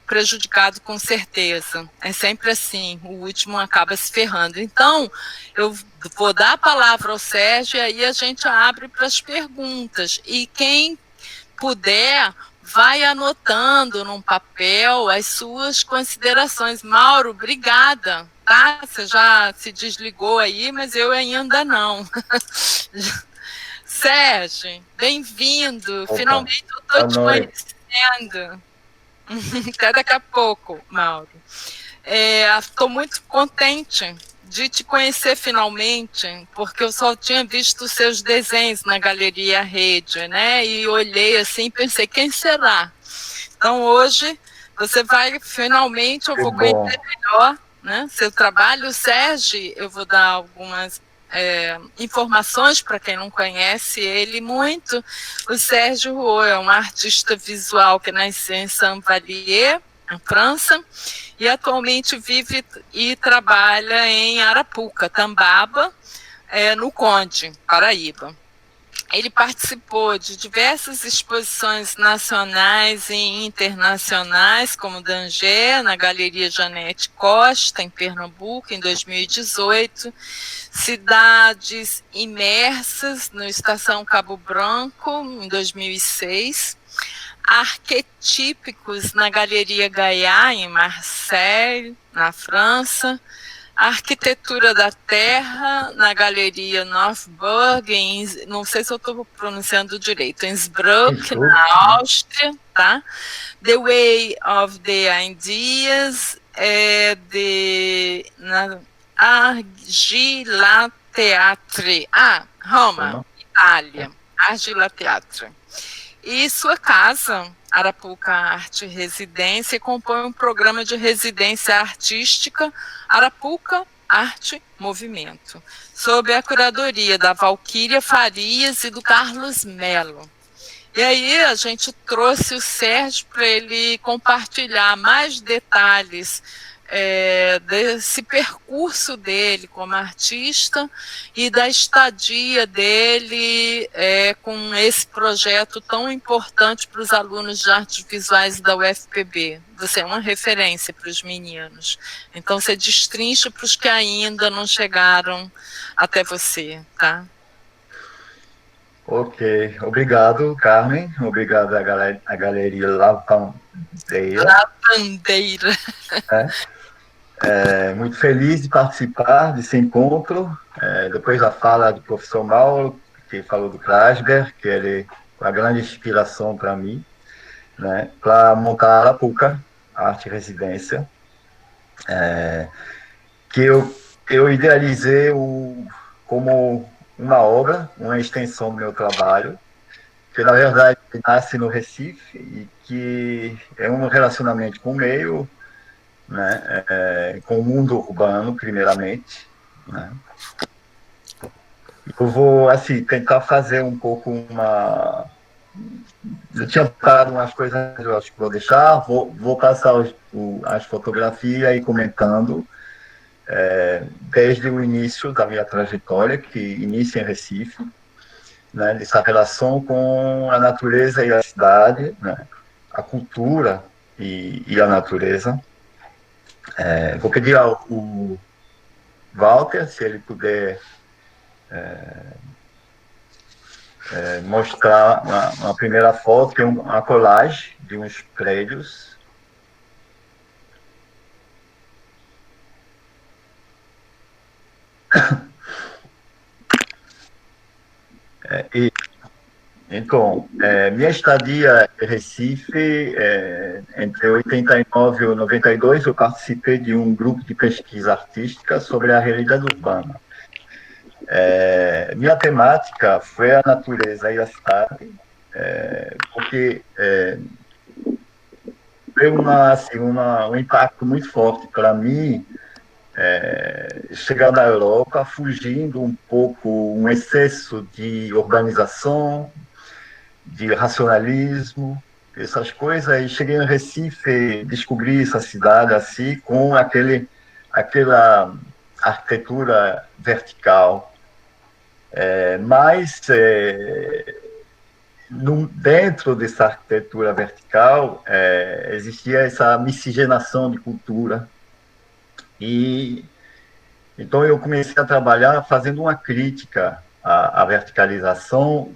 S1: prejudicado com certeza. É sempre assim, o último acaba se ferrando. Então, eu vou dar a palavra ao Sérgio e aí a gente abre para as perguntas. E quem puder, vai anotando num papel as suas considerações. Mauro, obrigada, tá? Você já se desligou aí, mas eu ainda não. Sérgio, bem-vindo. Finalmente eu estou te conhecendo. Até daqui a pouco, Mauro. Estou muito contente de te conhecer finalmente, porque eu só tinha visto os seus desenhos na Galeria Rede, né? E olhei assim e pensei, quem será? Então hoje você vai, finalmente, eu vou conhecer melhor, né, seu trabalho. Sérgio, eu vou dar algumas informações para quem não conhece ele muito. O Sérgio Rouault é um artista visual que nasceu em Saint-Vallier, na França, e atualmente vive e trabalha em Arapuca, Tambaba, no Conde, Paraíba. Ele participou de diversas exposições nacionais e internacionais, como Danger, na Galeria Janete Costa, em Pernambuco, em 2018, Cidades Imersas, no Estação Cabo Branco, em 2006, Arquetípicos, na Galeria Gaia, em Marseille, na França, Arquitetura da Terra, na Galeria Northburg, não sei se eu estou pronunciando direito, em Innsbruck, na Áustria, tá? The Way of the Ideas, na Argilateatri, Roma, Itália. Argila Teatro. E sua casa, Arapuca Arte Residência, compõe um programa de residência artística Arapuca Arte Movimento, sob a curadoria da Valquíria Farias e do Carlos Melo. E aí a gente trouxe o Sérgio para ele compartilhar mais detalhes desse percurso dele como artista e da estadia dele com esse projeto tão importante para os alunos de artes visuais da UFPB. Você é uma referência para os meninos. Então você destrincha para os que ainda não chegaram até você, tá?
S4: Ok, obrigado, Carmen. Obrigado à Galeria Lavandeira.
S1: Lavandeira.
S4: Muito feliz de participar desse encontro. Depois da fala do professor Mauro, que falou do Krasberg, que ele é uma grande inspiração para mim, né, para montar a Arapuca Arte Residência, que eu idealizei como uma obra, uma extensão do meu trabalho, que na verdade nasce no Recife e que é um relacionamento com o meio, né, com o mundo urbano, primeiramente, né. Eu vou, assim, tentar fazer um pouco uma... Eu tinha parado umas coisas, eu acho que vou deixar, vou passar as fotografias e comentando, desde o início da minha trajetória, que inicia em Recife, né, dessa relação com a natureza e a cidade, né, a cultura e a natureza. Vou pedir ao Walter, se ele puder mostrar uma primeira foto, que é uma colagem de uns prédios. Então, minha estadia em Recife, entre 89 e 92, eu participei de um grupo de pesquisa artística sobre a realidade urbana. Minha temática foi a natureza e a cidade, porque foi um impacto muito forte para mim, chegar na Europa, fugindo um pouco um excesso de urbanização, de racionalismo, essas coisas, e cheguei em Recife, descobri essa cidade assim, com aquela arquitetura vertical, mas dentro dessa arquitetura vertical existia essa miscigenação de cultura, e então eu comecei a trabalhar fazendo uma crítica à verticalização,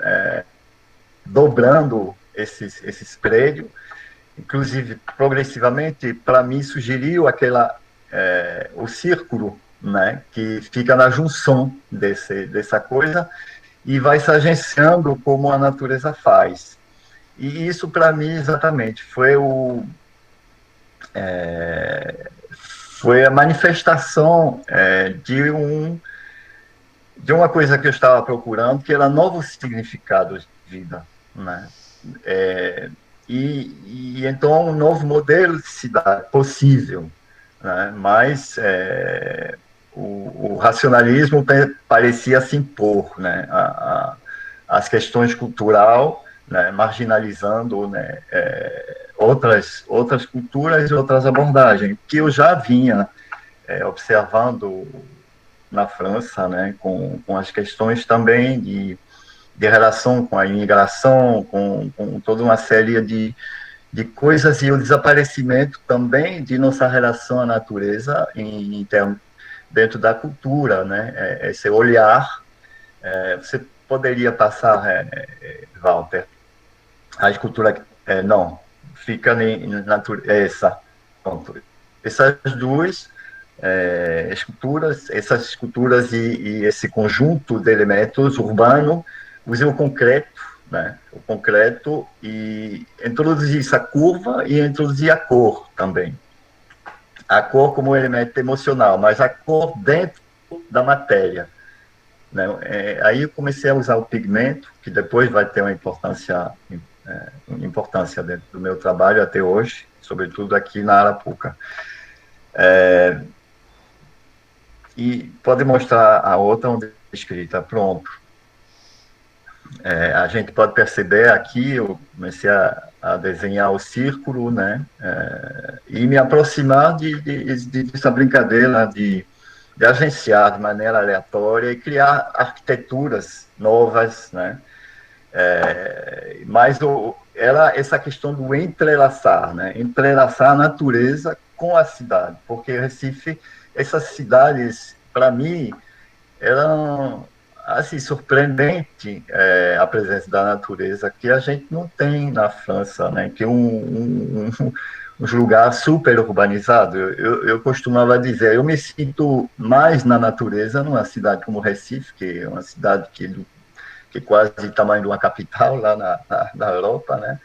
S4: dobrando esses prédios, inclusive progressivamente, para mim sugeriu o círculo, né, que fica na junção dessa coisa e vai se agenciando como a natureza faz. E isso, para mim, exatamente, foi a manifestação de uma coisa que eu estava procurando, que era novos significados de vida, né? E então um novo modelo de cidade possível, né? Mas o racionalismo parecia se impor, né, as questões culturais, né, marginalizando, né, outras culturas e outras abordagens, que eu já vinha observando na França, né, com as questões também de relação com a imigração, com toda uma série de coisas, e o desaparecimento também de nossa relação à natureza dentro da cultura, né? Esse olhar. Você poderia passar, Walter, a escultura, não, fica na natureza. Essas duas essas esculturas e esse conjunto de elementos urbanos, usei o concreto, né? O concreto, e introduzir essa curva e introduzir a cor também. A cor como elemento emocional, mas a cor dentro da matéria, né? Aí eu comecei a usar o pigmento, que depois vai ter uma importância dentro do meu trabalho até hoje, sobretudo aqui na Arapuca. E pode mostrar a outra onde é escrita, pronto. A gente pode perceber aqui, eu comecei a desenhar o círculo, né, e me aproximar dessa brincadeira de agenciar de maneira aleatória e criar arquiteturas novas, né, mas essa questão do entrelaçar, né, entrelaçar a natureza com a cidade, porque Recife, essas cidades, para mim, eram assim, surpreendente a presença da natureza, que a gente não tem na França, né? Que um lugar super urbanizado. Eu costumava dizer, eu me sinto mais na natureza numa cidade como Recife, que é uma cidade que quase o tamanho de uma capital lá na Europa, né?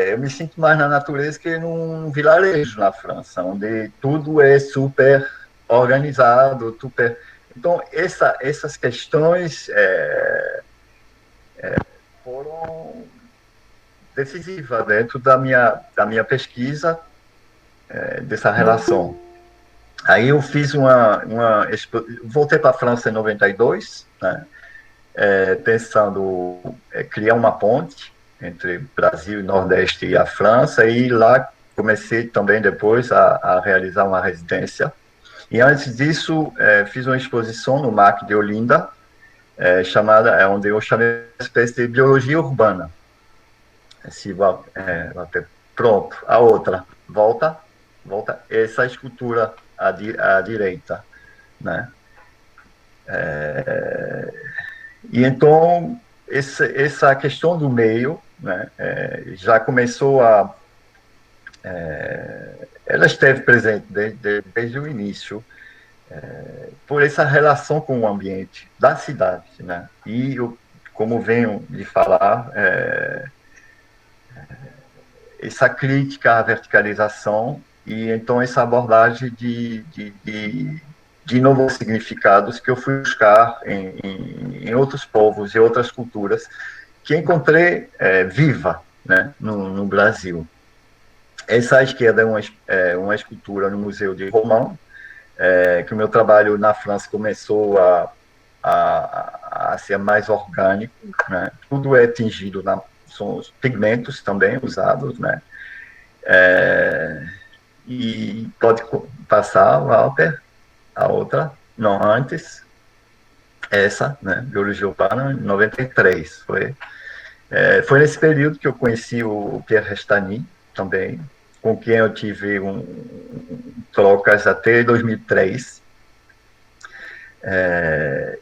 S4: Eu me sinto mais na natureza que num vilarejo na França, onde tudo é super organizado, super... Então, essas questões foram decisivas dentro da minha pesquisa, dessa relação. Aí eu fiz voltei para a França em 92, né, pensando criar uma ponte entre Brasil e Nordeste e a França, e lá comecei também depois a realizar uma residência. E antes disso, fiz uma exposição no MAC de Olinda, onde eu chamei uma espécie de biologia urbana. Pronto, a outra, volta, essa escultura à direita, né? E então, essa questão do meio, né, já começou ela esteve presente desde o início, por essa relação com o ambiente da cidade, né? E eu, como venho de falar, essa crítica à verticalização e então essa abordagem de novos significados que eu fui buscar em outros povos e outras culturas que encontrei viva, né, no Brasil. Essa à esquerda é uma escultura no Museu de Romão, que o meu trabalho na França começou a ser mais orgânico, né? Tudo é tingido, são os pigmentos também usados, né? E pode passar, Walter, a outra, não, antes, essa, né? Biologia Urbana, em 93, foi nesse período que eu conheci o Pierre Restany, também, com quem eu tive trocas até 2003,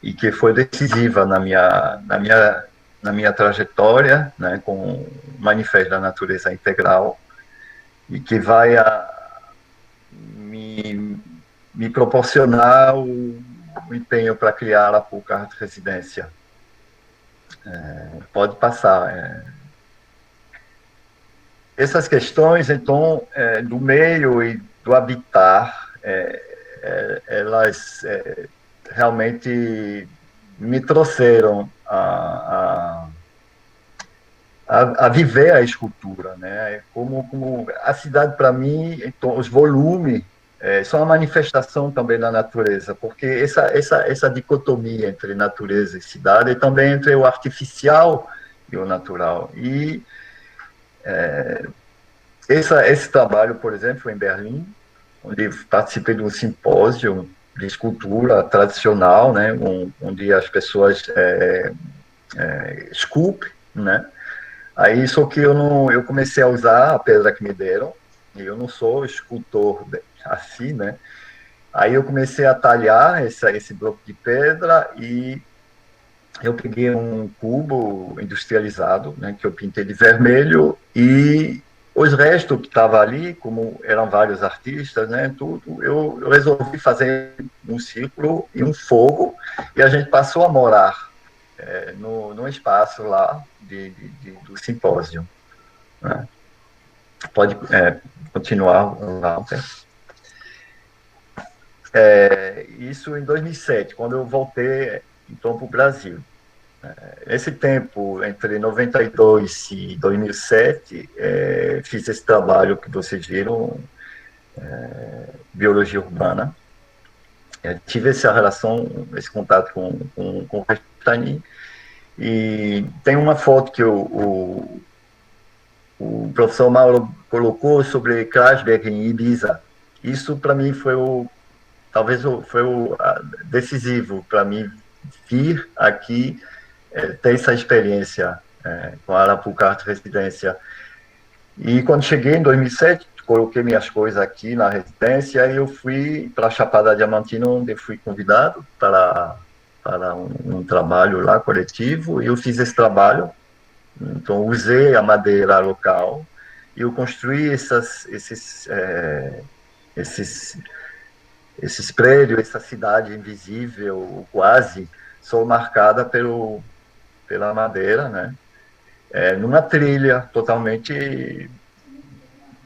S4: e que foi decisiva na minha trajetória, né, com o Manifesto da Natureza Integral, e que vai me proporcionar o empenho para criar a Arapuca Arte Residência. Pode passar. Essas questões, então, do meio e do habitat, elas realmente me trouxeram a viver a escultura, né? Como a cidade, para mim, então, os volumes são uma manifestação também da natureza, porque essa dicotomia entre natureza e cidade, e também entre o artificial e o natural. E esse trabalho, por exemplo, foi em Berlim, onde participei de um simpósio de escultura tradicional, né, onde as pessoas esculpem, né? Aí, só que eu comecei a usar a pedra que me deram, e eu não sou escultor assim, né? Aí eu comecei a talhar esse bloco de pedra e eu peguei um cubo industrializado, né, que eu pintei de vermelho, e os restos que estavam ali, como eram vários artistas, né, tudo, eu resolvi fazer um círculo e um fogo, e a gente passou a morar no espaço lá do simpósio, né. Pode continuar, Walter. Isso em 2007, quando eu voltei então para o Brasil. Esse tempo, entre 92 e 2007, fiz esse trabalho que vocês viram, biologia urbana. Tive essa relação, esse contato com o Castanhi, e tem uma foto que o professor Mauro colocou sobre Kreuzberg em Ibiza. Isso, para mim, talvez foi decisivo para mim vir aqui, ter essa experiência com a Arapuca Arte Residência. E quando cheguei em 2007, coloquei minhas coisas aqui na residência e eu fui para a Chapada Diamantina, onde fui convidado para um trabalho lá coletivo, e eu fiz esse trabalho. Então, usei a madeira local e eu construí esses prédios, essa cidade invisível, quase, só marcada pela madeira, né? Numa trilha totalmente,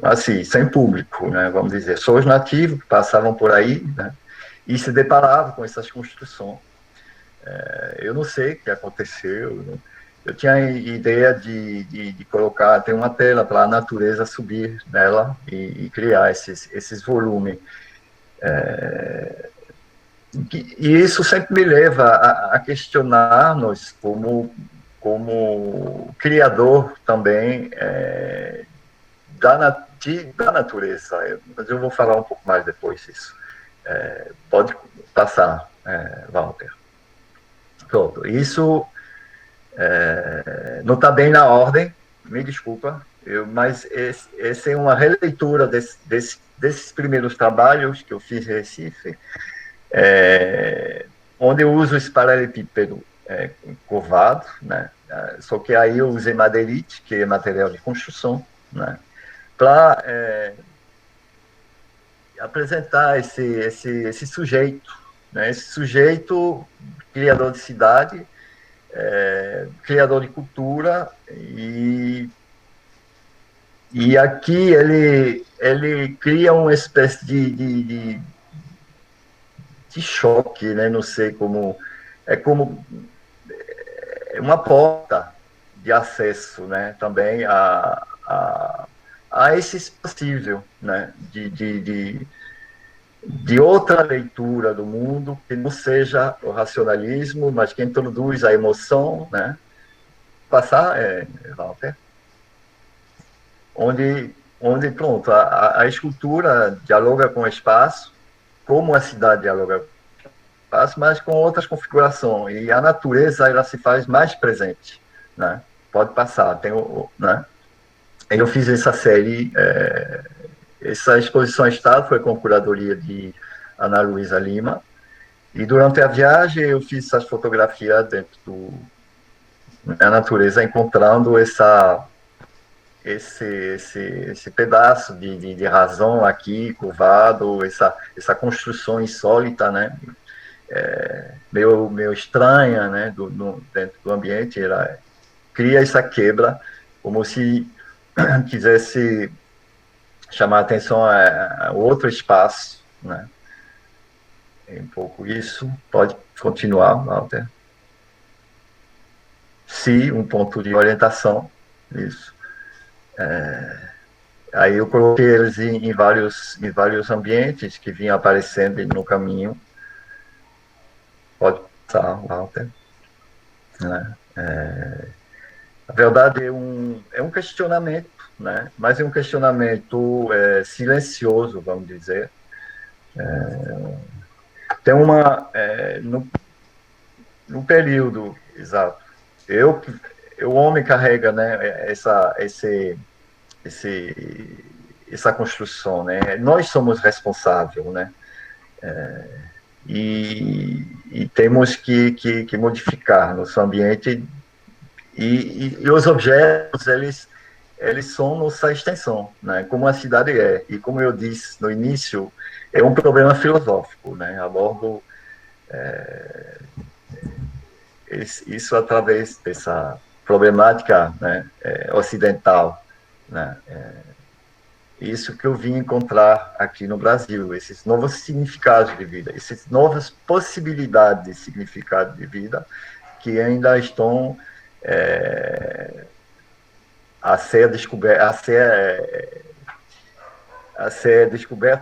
S4: assim, sem público, né? Vamos dizer. Só os nativos que passavam por aí, né? E se deparavam com essas construções. Eu não sei o que aconteceu, né? Eu tinha a ideia de colocar, tem uma tela para a natureza subir nela e criar esses volumes. E isso sempre me leva a questionar-nos como criador também da natureza. Mas eu vou falar um pouco mais depois disso. Pode passar, Walter. Pronto, isso não está bem na ordem, me desculpa, mas essa é uma releitura desses primeiros trabalhos que eu fiz em Recife, onde eu uso esse paralelepípedo curvado, né? Só que aí eu usei madeirite, que é material de construção, né? Para apresentar esse sujeito, né? Esse sujeito criador de cidade, criador de cultura, e aqui ele cria uma espécie de choque, né? Não sei como, como uma porta de acesso, né? Também a esse possível, né? De outra leitura do mundo que não seja o racionalismo, mas que introduz a emoção, né? Passar, Walter, onde pronto, a escultura dialoga com o espaço, como a cidade dialoga com o espaço, mas com outras configurações, e a natureza ela se faz mais presente, né? Pode passar, né? Eu fiz essa série. Essa exposição Estado foi com curadoria de Ana Luísa Lima, e durante a viagem eu fiz essas fotografias dentro da natureza, encontrando esse pedaço de razão aqui, curvado, essa construção insólita, né? Meio estranha, né? Dentro do ambiente, ela cria essa quebra, como se quisesse chamar a atenção a outro espaço, né? É um pouco isso. Pode continuar, Walter. Sim, um ponto de orientação, isso. Aí eu coloquei eles em vários ambientes que vinham aparecendo no caminho. Pode passar, Walter. Né? Na verdade, é um questionamento, né? Mas é um questionamento silencioso, vamos dizer. Tem no período, exato, o homem carrega, né, essa construção, né? Nós somos responsáveis, né? E temos que modificar nosso ambiente, e os objetos, eles são nossa extensão, né? Como a cidade e como eu disse no início, é um problema filosófico, né? Abordo isso através dessa problemática, né? Ocidental, né? isso que eu vim encontrar aqui no Brasil, esses novos significados de vida, essas novas possibilidades de significado de vida que ainda estão a ser descoberto,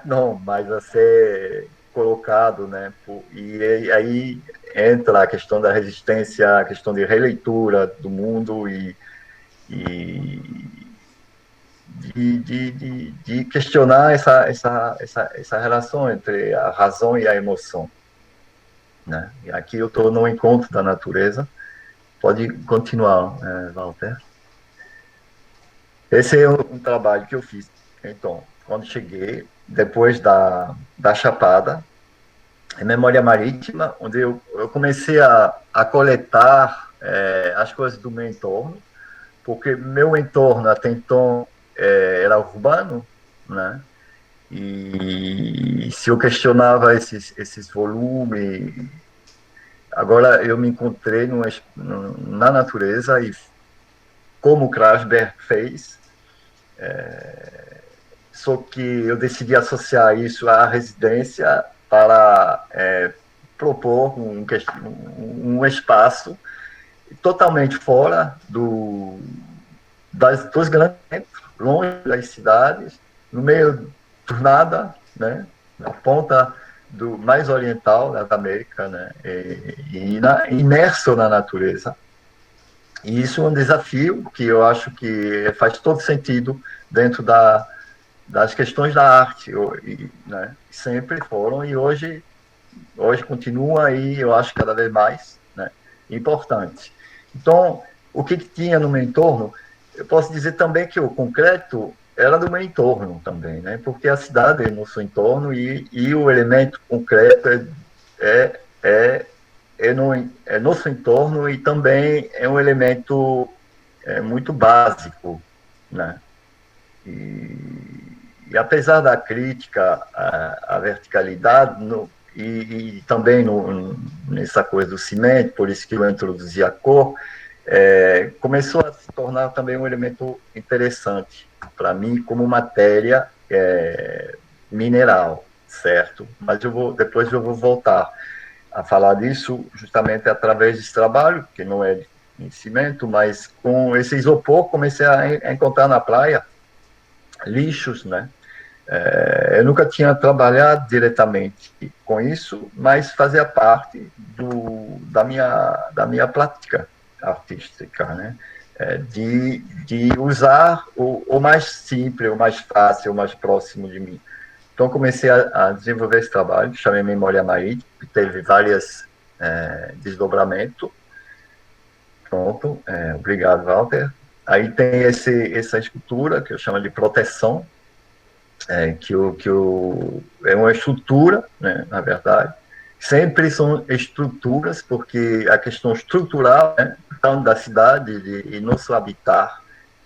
S4: não, mas a ser colocado, né? E aí entra a questão da resistência, a questão de releitura do mundo e de questionar essa relação entre a razão e a emoção, né? E aqui eu estou no encontro da natureza. Pode continuar, Walter. Esse é um trabalho que eu fiz. Então, quando cheguei, depois da Chapada, em Memória Marítima, onde eu comecei a coletar as coisas do meu entorno, porque meu entorno até então era urbano, né? E se eu questionava esses volumes, agora eu me encontrei na natureza e como o Krasberg fez, só que eu decidi associar isso à residência para propor um espaço totalmente fora dos grandes centros, longe das cidades, no meio do nada, né, na ponta mais oriental da América, né, imerso na natureza. E isso é um desafio que eu acho que faz todo sentido dentro das questões da arte, né, sempre foram e hoje continua e eu acho cada vez mais, né, importante. Então, o que tinha no meu entorno, eu posso dizer também que o concreto era do meu entorno também, né, porque a cidade é no seu entorno e o elemento concreto é no seu entorno e também é um elemento muito básico, né. E apesar da crítica à verticalidade, e também nessa coisa do cimento, por isso que eu introduzi a cor, começou a se tornar também um elemento interessante para mim como matéria mineral, certo? Mas depois eu vou voltar a falar disso justamente através desse trabalho, que não é de cimento, mas com esse isopor comecei a encontrar na praia lixos, né? Eu nunca tinha trabalhado diretamente com isso, mas fazia parte da minha prática artística, né? De usar o mais simples, o mais fácil, o mais próximo de mim. Então, comecei a desenvolver esse trabalho, chamei Memória Marítima, que teve vários desdobramentos. Pronto, obrigado, Walter. Aí tem essa escultura, que eu chamo de proteção, é uma estrutura, né, na verdade. Sempre são estruturas, porque a questão estrutural, né, então, da cidade e nosso habitat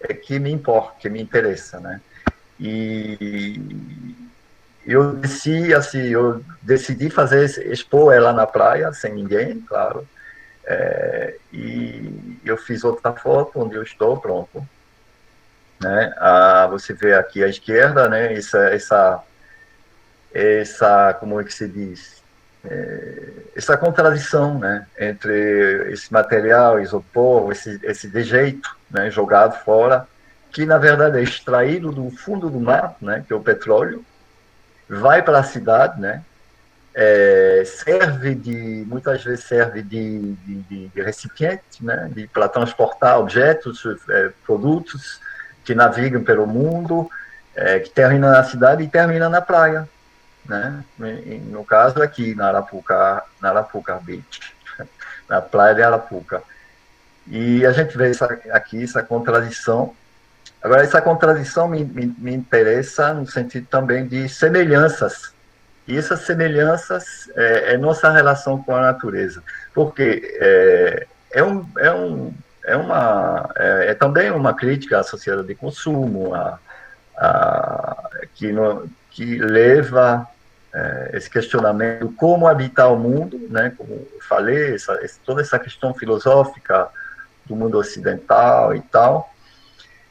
S4: é que me importa, que me interessa, né? E eu decidi expor ela na praia, sem ninguém, claro. E eu fiz outra foto onde eu estou, pronto. Né? Você vê aqui à esquerda, né? Essa como é que se diz? Essa contradição, né? Entre esse material, isopor, esse dejeito, né? Jogado fora, que na verdade é extraído do fundo do mar, né? Que é o petróleo, vai para a cidade, né? Muitas vezes serve de recipiente, né? Para transportar objetos, produtos que navegam pelo mundo, que termina na cidade e termina na praia, né? No caso aqui, na Arapuca Beach, na praia de Arapuca. E a gente vê essa contradição. Agora, essa contradição me interessa no sentido também de semelhanças. E essas semelhanças é nossa relação com a natureza. Porque é também uma crítica à sociedade de consumo, que leva esse questionamento como habitar o mundo, né, como eu falei, toda essa questão filosófica do mundo ocidental e tal,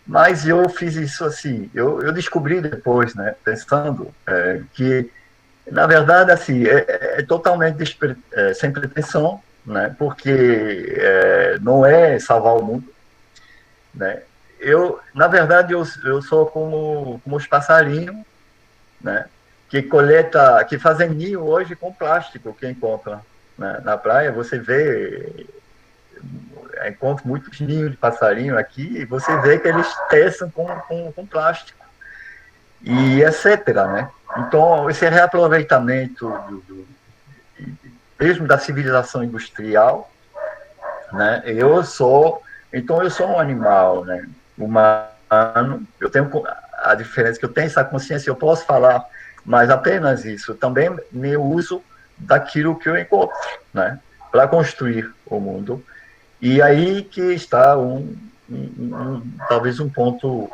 S4: Mas eu fiz isso assim, eu descobri depois, né, pensando que, na verdade, assim, é totalmente sem pretensão, né, porque não é salvar o mundo, né. Na verdade, eu sou como os passarinhos, né, que fazem ninho hoje com plástico que encontram, né, na praia. Você vê, encontro muitos ninhos de passarinho aqui, e você vê que eles tecem com plástico, e etc., né? Então, esse reaproveitamento mesmo da civilização industrial, né? Então eu sou um animal, né? Humano. Eu tenho a diferença que eu tenho essa consciência, eu posso falar, mas apenas isso. Também me uso daquilo que eu encontro, né? Para construir o mundo. E aí que está talvez um ponto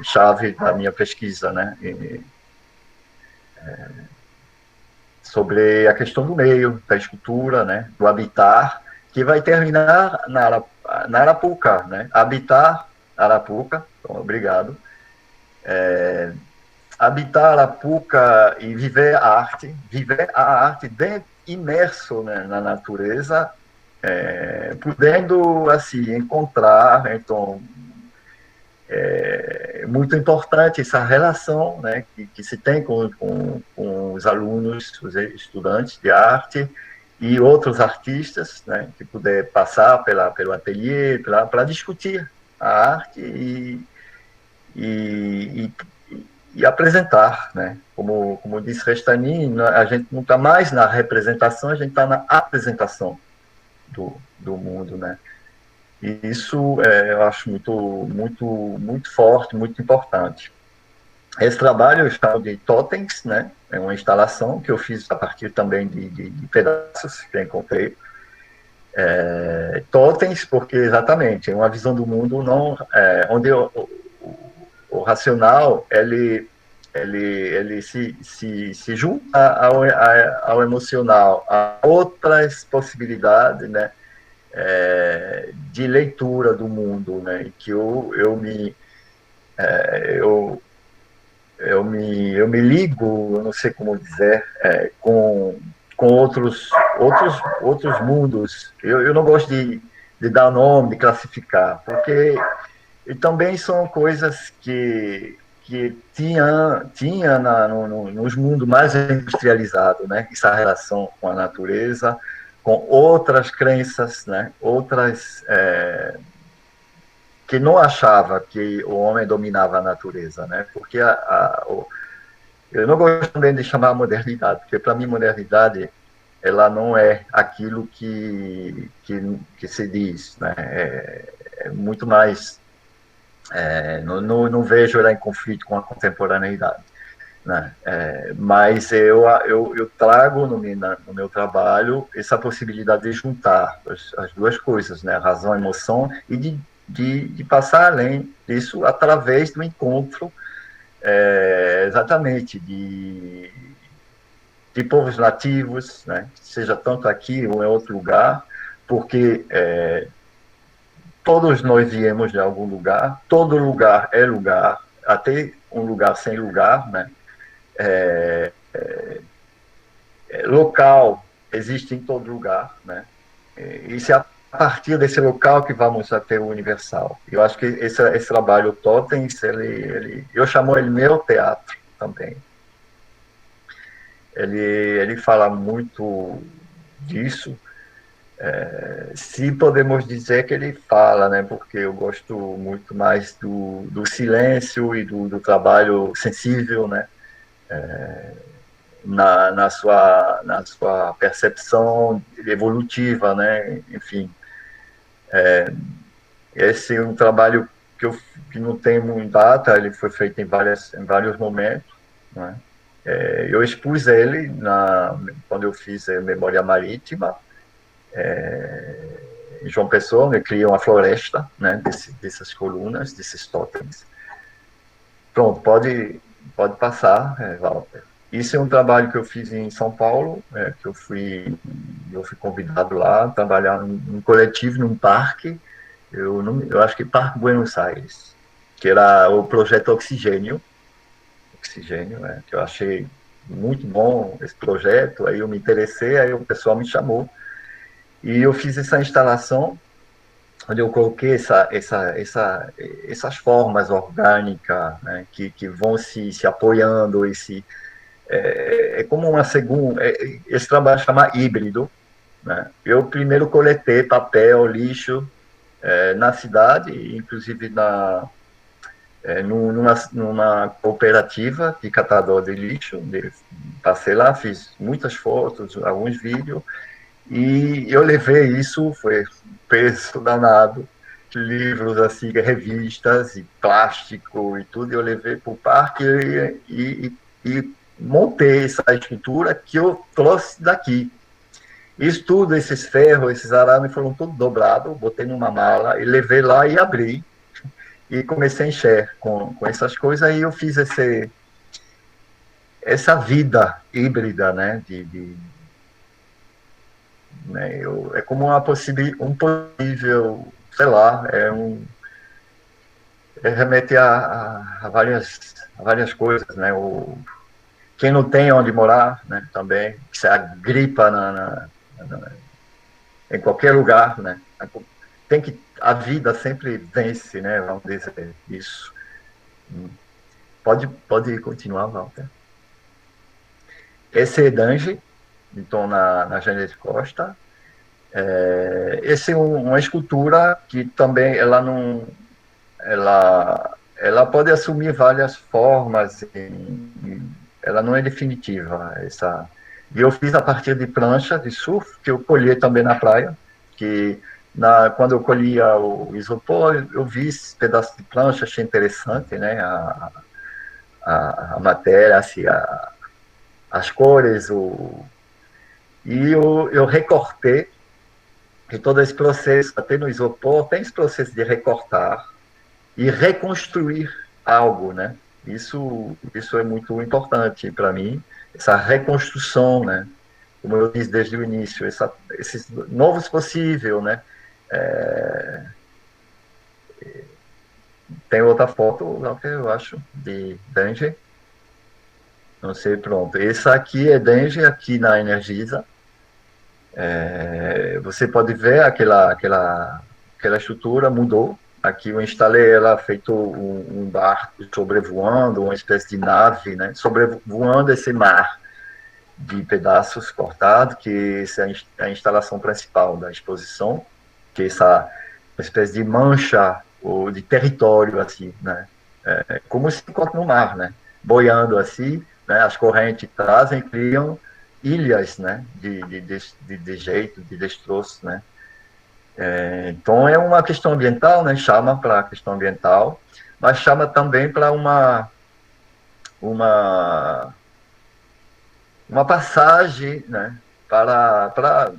S4: chave da minha pesquisa, né? Sobre a questão do meio, da escultura, né? Do habitar, que vai terminar na Arapuca, né? Habitar Arapuca, então, obrigado. Habitar Arapuca e viver a arte imerso, né, na natureza, podendo assim encontrar, então é muito importante essa relação, né, que se tem com os alunos, os estudantes de arte e outros artistas, né, que puder passar pelo ateliê para discutir a arte e, e apresentar, né? Como disse Restanin, a gente não está mais na representação, a gente está na apresentação do mundo, né? E isso eu acho muito forte, muito importante. Esse trabalho eu chamo de Totens, né? É uma instalação que eu fiz a partir também de pedaços que eu encontrei. Totens, porque exatamente é uma visão do mundo não, onde o racional ele se junta ao emocional, a outras possibilidades, né? De leitura do mundo, né? Que eu me ligo, eu não sei como dizer, com outros mundos. Eu não gosto de dar nome, de classificar, porque também são coisas que tinha nos mundos mais industrializados, né? Essa relação com a natureza, com outras crenças, né? Outras que não achava que o homem dominava a natureza, né? Porque eu não gosto também de chamar a modernidade, porque para mim modernidade ela não é aquilo que se diz, né? É muito mais não vejo ela em conflito com a contemporaneidade, né? Mas eu trago no meu trabalho essa possibilidade de juntar as duas coisas, né? A razão, a emoção, e de passar além disso através do encontro, exatamente, de povos nativos, né? Seja tanto aqui ou em outro lugar, porque todos nós viemos de algum lugar, todo lugar é lugar, até um lugar sem lugar, né? Local existe em todo lugar, né? E se a partir desse local que vamos até o universal. Eu acho que esse trabalho Totens, eu chamo ele meu teatro também. Ele fala muito disso, se podemos dizer que ele fala, né? Porque eu gosto muito mais do silêncio e do trabalho sensível, né? Na sua percepção evolutiva, né? Enfim, esse é um trabalho que não tem muita data, ele foi feito em vários momentos, né? Eu expus ele quando eu fiz a Memória Marítima, em João Pessoa, eu criei uma floresta, né, dessas colunas, desses totens. Pronto, pode passar, Walter. Isso é um trabalho que eu fiz em São Paulo, que eu fui convidado lá a trabalhar num coletivo, num parque, eu acho que Parque Buenos Aires. que era o projeto Oxigênio, né, que eu achei muito bom esse projeto, aí eu me interessei, aí o pessoal me chamou, e eu fiz essa instalação, onde eu coloquei essas formas orgânicas, né, que vão se apoiando, é como uma segunda, esse trabalho chama híbrido, né? Eu primeiro coletei papel, lixo, na cidade, inclusive numa cooperativa de catador de lixo, passei lá, fiz muitas fotos, alguns vídeos, e eu levei isso, foi peso danado, livros, assim, revistas, e plástico e tudo, eu levei para o parque e montei essa estrutura que eu trouxe daqui. Isso tudo, esses ferros, esses arames foram tudo dobrados, botei numa mala e levei lá e abri. E comecei a encher com essas coisas, aí eu fiz essa vida híbrida, né, né, é como um possível, sei lá, remete a várias coisas, né, quem não tem onde morar, né, também, se agripa em qualquer lugar, né, a vida sempre vence, né, vamos dizer isso. Pode continuar, Walter. Esse é Dange, então, na Janete Costa. Esse é uma escultura que também ela pode assumir várias formas, ela não é definitiva. E eu fiz a partir de prancha de surf, que eu colhi também na praia, que quando eu colhia o isopor, eu vi esse pedaço de prancha, achei interessante, né, a matéria, assim, as cores, e eu recortei, e todo esse processo, até no isopor, tem esse processo de recortar e reconstruir algo, né? Isso é muito importante para mim, essa reconstrução, né? Como eu disse desde o início, esses novos possíveis, né? Tem outra foto, que eu acho, de Danger. Não sei, pronto. Essa aqui é Danger, aqui na Energisa. Você pode ver aquela estrutura mudou. Aqui eu instalei ela feito um barco sobrevoando, uma espécie de nave, né? Sobrevoando esse mar de pedaços cortados, que essa é a instalação principal da exposição, que é essa espécie de mancha ou de território, assim, né? Como se encontra no mar, né? Boiando assim, né? As correntes trazem, criam ilhas, né? De jeito, de destroço, né? Então é uma questão ambiental, né? Chama para a questão ambiental, mas chama também para uma passagem, né? Para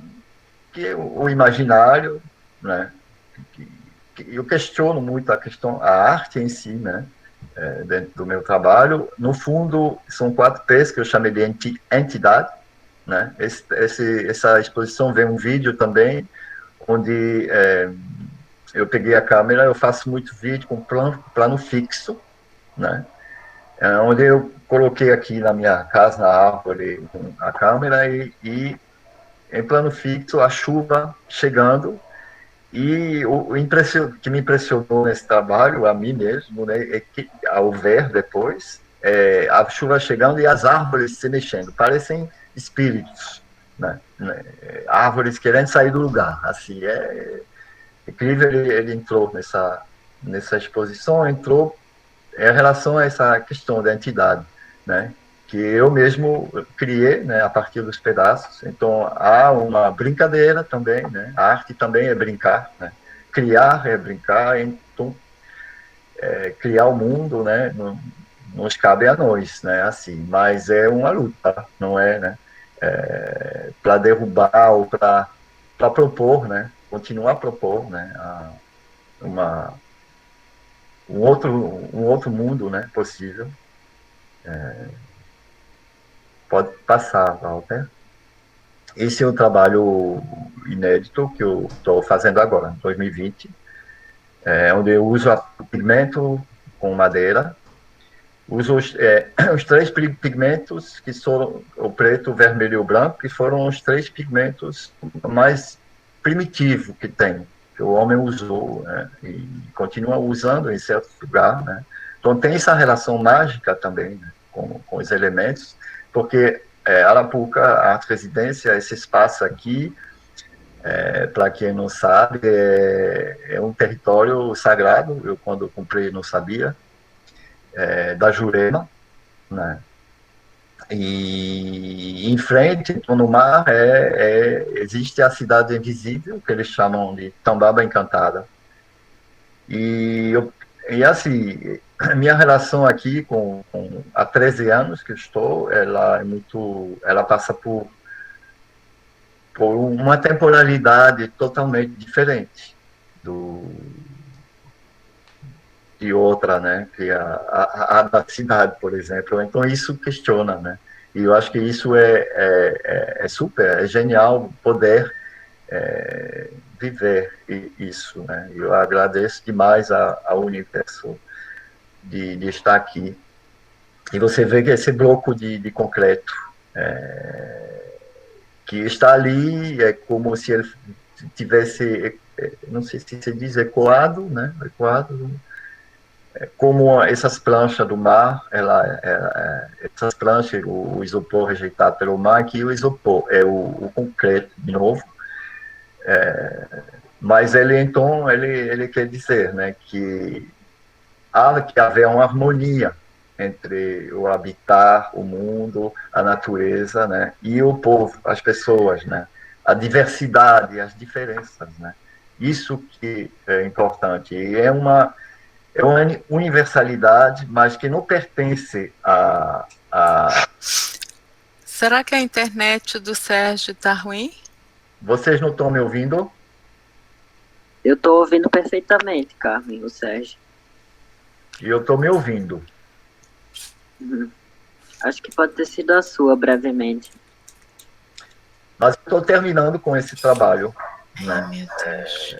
S4: que o imaginário, né? Eu questiono muito a arte em si, né? Dentro do meu trabalho. No fundo, são 4 P's que eu chamei de entidade, né? Essa exposição vem um vídeo também, onde eu peguei a câmera, eu faço muito vídeo com plano fixo, né? Onde eu coloquei aqui na minha casa, na árvore, a câmera e em plano fixo, a chuva chegando. E o que me impressionou nesse trabalho, a mim mesmo, né, é que, ao ver depois, a chuva chegando e as árvores se mexendo, parecem espíritos, né? Árvores querendo sair do lugar. Assim, é incrível. Ele entrou nessa exposição, entrou em relação a essa questão da entidade, né? Que eu mesmo criei, né, a partir dos pedaços. Então, há uma brincadeira também, né? A arte também é brincar, né? Criar é brincar, então, criar o mundo, né? Não nos cabe a nós, né? Assim, mas é uma luta, não é, né? Para derrubar ou para propor, né? Continuar a propor, né? Um outro mundo, né? Possível. Pode passar, Walter. Esse é um trabalho inédito que eu estou fazendo agora, em 2020, onde eu uso o pigmento com madeira. Usa os três pigmentos, que são o preto, o vermelho e o branco, que foram os três pigmentos mais primitivos que tem, que o homem usou, né, e continua usando em certo lugar, né. Então tem essa relação mágica também, né, com os elementos, porque Arapuca, a arte residência, esse espaço aqui, para quem não sabe, é um território sagrado. Eu, quando comprei, não sabia, da Jurema, né? E em frente, então, no mar, existe a cidade invisível, que eles chamam de Tambaba Encantada. E, e assim, a minha relação aqui há 13 anos que eu estou, ela passa por uma temporalidade totalmente diferente de outra, né, que a da cidade, por exemplo. Então isso questiona, né? E eu acho que isso é super, é genial poder viver isso, né? Eu agradeço demais ao universo de estar aqui. E você vê que esse bloco de concreto que está ali é como se ele tivesse, não sei se se diz ecoado, né? Ecoado, como essas planchas do mar, essas planchas, o isopor rejeitado pelo mar, aqui o isopor é o concreto de novo, mas ele então ele quer dizer, né, que há que haver uma harmonia entre o habitar, o mundo, a natureza, né, e o povo, as pessoas, né, a diversidade, as diferenças, né. Isso que é importante. E é uma universalidade, mas que não pertence a...
S1: Será que a internet do Sérgio está ruim?
S4: Vocês não estão me ouvindo?
S5: Eu estou ouvindo perfeitamente, Carmen, o Sérgio.
S4: E eu estou me ouvindo.
S5: Acho que pode ter sido a sua, brevemente.
S4: Mas estou terminando com esse trabalho, né?
S1: Ai, meu Deus.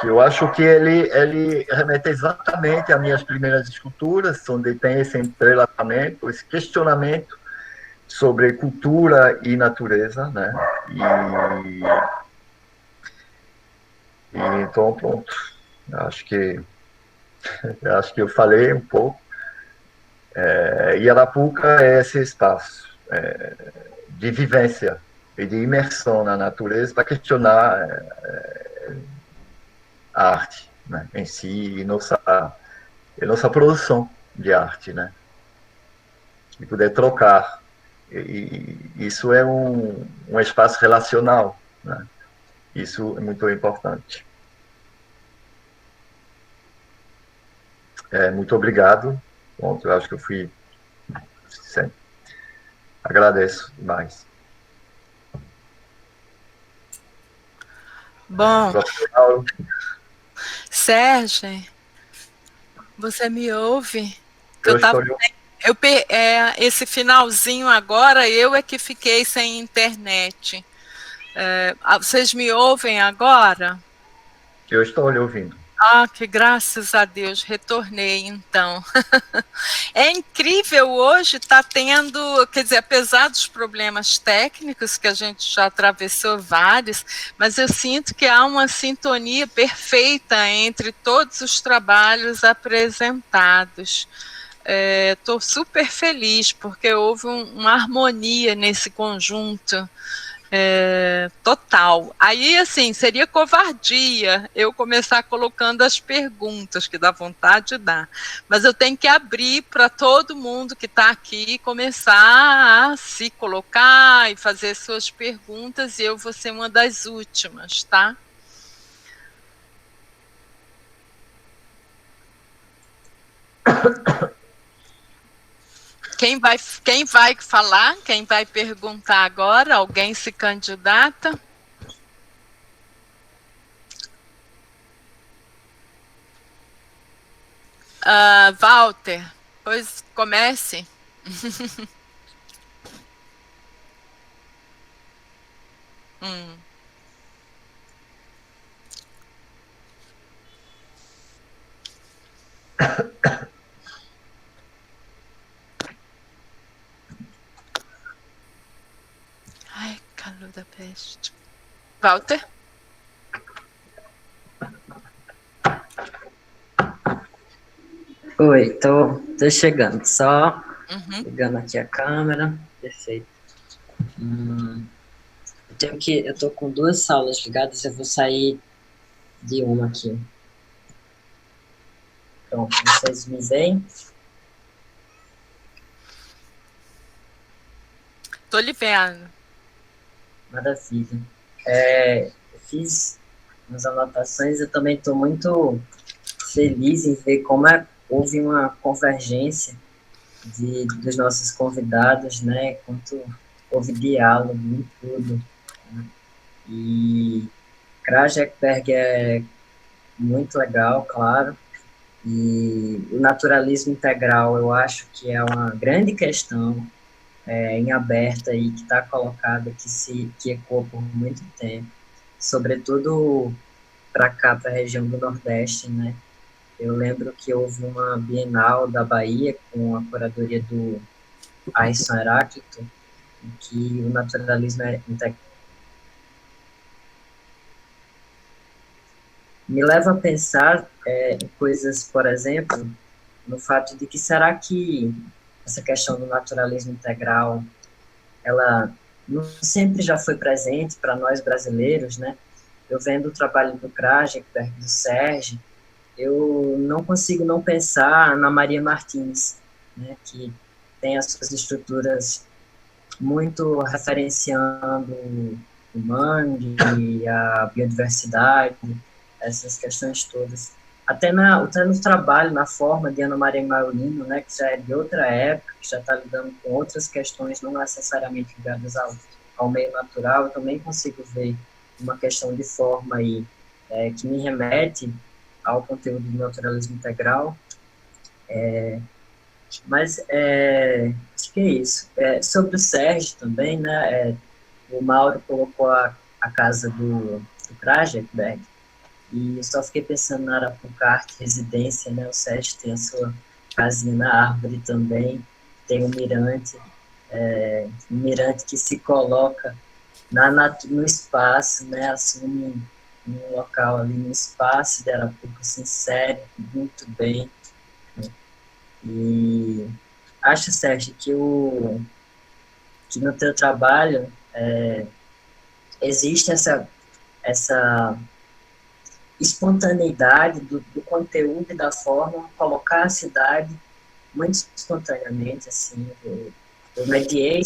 S4: Que eu acho que ele remete exatamente às minhas primeiras esculturas, onde tem esse entrelaçamento, esse questionamento sobre cultura e natureza, né? E então, pronto. Acho que eu falei um pouco. E Arapuca é esse espaço de vivência e de imersão na natureza para questionar a arte, né, em si, e nossa produção de arte, né? E poder trocar. E isso é um espaço relacional, né? Isso é muito importante. Muito obrigado. Bom, eu acho que eu fui... Agradeço demais.
S1: Bom, Sérgio, você me ouve? Que eu tava... esse finalzinho agora, eu é que fiquei sem internet. Vocês me ouvem agora?
S4: Eu estou lhe ouvindo.
S1: Ah, que graças a Deus, retornei então. É incrível hoje estar tendo, quer dizer, apesar dos problemas técnicos que a gente já atravessou vários, mas eu sinto que há uma sintonia perfeita entre todos os trabalhos apresentados. Estou super feliz porque houve uma harmonia nesse conjunto. Total. Aí, assim, seria covardia eu começar colocando as perguntas, que dá vontade de dar. Mas eu tenho que abrir para todo mundo que está aqui começar a se colocar e fazer suas perguntas, e eu vou ser uma das últimas, tá? Quem vai falar? Quem vai perguntar agora? Alguém se candidata? Walter, pois comece. Budapeste. Walter?
S5: Oi, tô chegando. Só ligando aqui a câmera. Perfeito. Eu tô com 2 salas ligadas, eu vou sair de uma aqui. Pronto, vocês me veem?
S1: Tô lhe vendo.
S5: Maravilha. Eu fiz umas anotações, eu também estou muito feliz em ver como houve uma convergência dos nossos convidados, né? Quanto houve diálogo em tudo. Né? E Krajakberg é muito legal, claro. E o naturalismo integral, eu acho que é uma grande questão em aberta e que está colocada, que ecoa por muito tempo, sobretudo para cá, para a região do Nordeste, né? Eu lembro que houve uma Bienal da Bahia com a curadoria do Aisson Heráclito, em que o naturalismo me leva a pensar em coisas, por exemplo, no fato de que será que essa questão do naturalismo integral, ela não sempre já foi presente para nós brasileiros, né? Eu vendo o trabalho do Krajakberg, do Sérgio, eu não consigo não pensar na Maria Martins, né, que tem as suas estruturas muito referenciando o mangue, a biodiversidade, essas questões todas. Até no trabalho, na forma de Ana Maria Maurino, né, que já é de outra época, que já está lidando com outras questões, não necessariamente ligadas ao meio natural, eu também consigo ver uma questão de forma aí, que me remete ao conteúdo do naturalismo integral. Mas acho que é isso. Sobre o Sérgio também, né, o Mauro colocou a casa do Krajakberg, e eu só fiquei pensando na Arapucarte Residência, né, o Sérgio tem a sua casinha na árvore também, tem um mirante que se coloca no espaço, né, assume um local ali no espaço de Arapuca, se insere muito bem. Né? E acho, Sérgio, que no teu trabalho existe essa espontaneidade do conteúdo e da forma, colocar a cidade muito espontaneamente, assim. Eu mediei